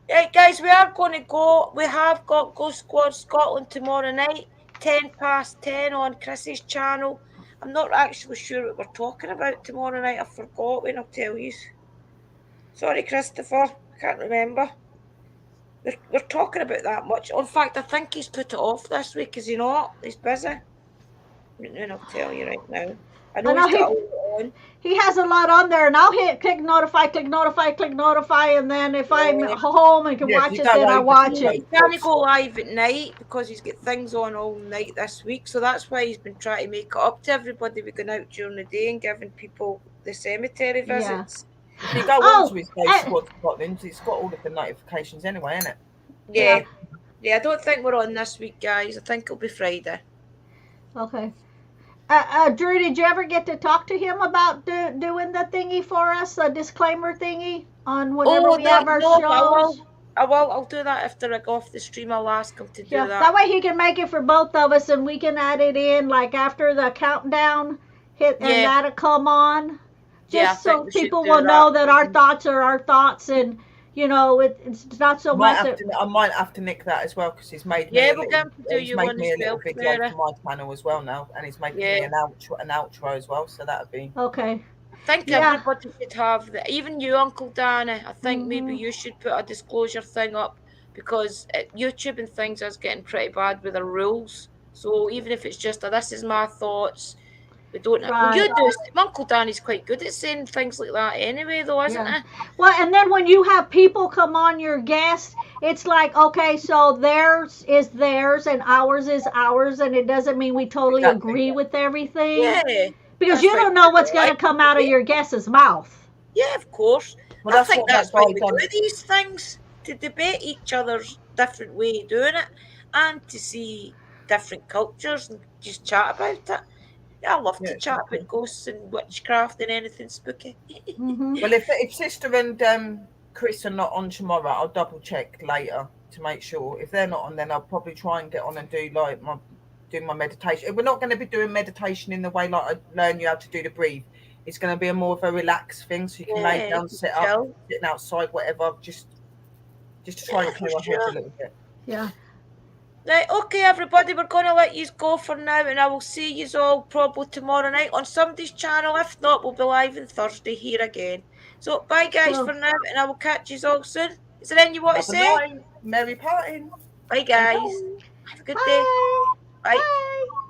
Right, guys, we are going to go. We have got Ghost Squad Scotland tomorrow night, 10:10 on Chris's channel. I'm not actually sure what we're talking about tomorrow night. I forgot when I'll tell you. Sorry, Christopher. I can't remember. we're talking about that much. In fact, I think he's put it off this week. Is he not? He's busy. And I'll tell you right now. I know I know he's got a lot on. he has a lot on there, and I'll hit click notify, and then if I'm Yeah. home and can Yeah, watch you it, don't then I know watch the- it. He can't go live at night because he's got things on all night this week. So that's why he's been trying to make it up to everybody. We're going out during the day and giving people the cemetery Yeah. visits. If you go Oh, onto his Ghost Squad Scotland, it's got all of the notifications anyway, isn't it? Yeah. Yeah, I don't think we're on this week, guys. I think it'll be Friday. Okay. Drew, did you ever get to talk to him about doing the thingy for us, the disclaimer thingy on whenever we have our shows? I'll do that after I go off the stream. I'll ask him to do Yeah, that. that way he can make it for both of us, and we can add it in like after the countdown hit, and Yeah. that'll come on. Yeah, I Just so think we should people do will know that. that our thoughts are our thoughts, and you know it's not so much that. I might have to nick that as well because he's made me Yeah, a we'll little, get him to do he's you made one me as a little well, video Clara. for my channel as well now, and he's making me an outro as well. So that'd be Okay. I think Yeah. everybody should have that. Even you, Uncle Danny. I think maybe Mhm. you should put a disclosure thing up because YouTube and things is getting pretty bad with the rules. So even if it's just this is my thoughts, we don't. Well, you Right. do. Uncle Danny's quite good at saying things like that anyway, though, isn't Yeah. he? Well, and then when you have people come on your guest, it's like, okay, so theirs is theirs and ours is ours, and it doesn't mean we totally Exactly, agree yeah. with everything. Yeah. Because That's you right. don't know what's going to Like, come out of your guest's mouth. Yeah, of course. Well, I that's think what that's that guy why we done. do these things, to debate each other's different way of doing it and to see different cultures and just chat about it. Yeah, I love to Yeah, chat exactly. about ghosts and witchcraft and anything spooky. Hmm. Well, if Sister and Chris are not on tomorrow, I'll double check later to make sure. If they're not on, then I'll probably try and get on and do my meditation. We're not going to be doing meditation in the way like I learn you how to do the breathe. It's going to be a more of a relaxed thing, so you can lay down, sit up, chill. sitting outside, whatever. Just to try and clear our heads a little bit. Yeah. Right, okay, everybody, we're going to let you go for now, and I will see you all probably tomorrow night on somebody's channel. If not, we'll be live on Thursday here again. So, bye, guys, Well- for now, and I will catch you all soon. Is there anything you want to Have a say? night. Merry parting. Bye, guys. Have a good day. Bye. Bye. Bye.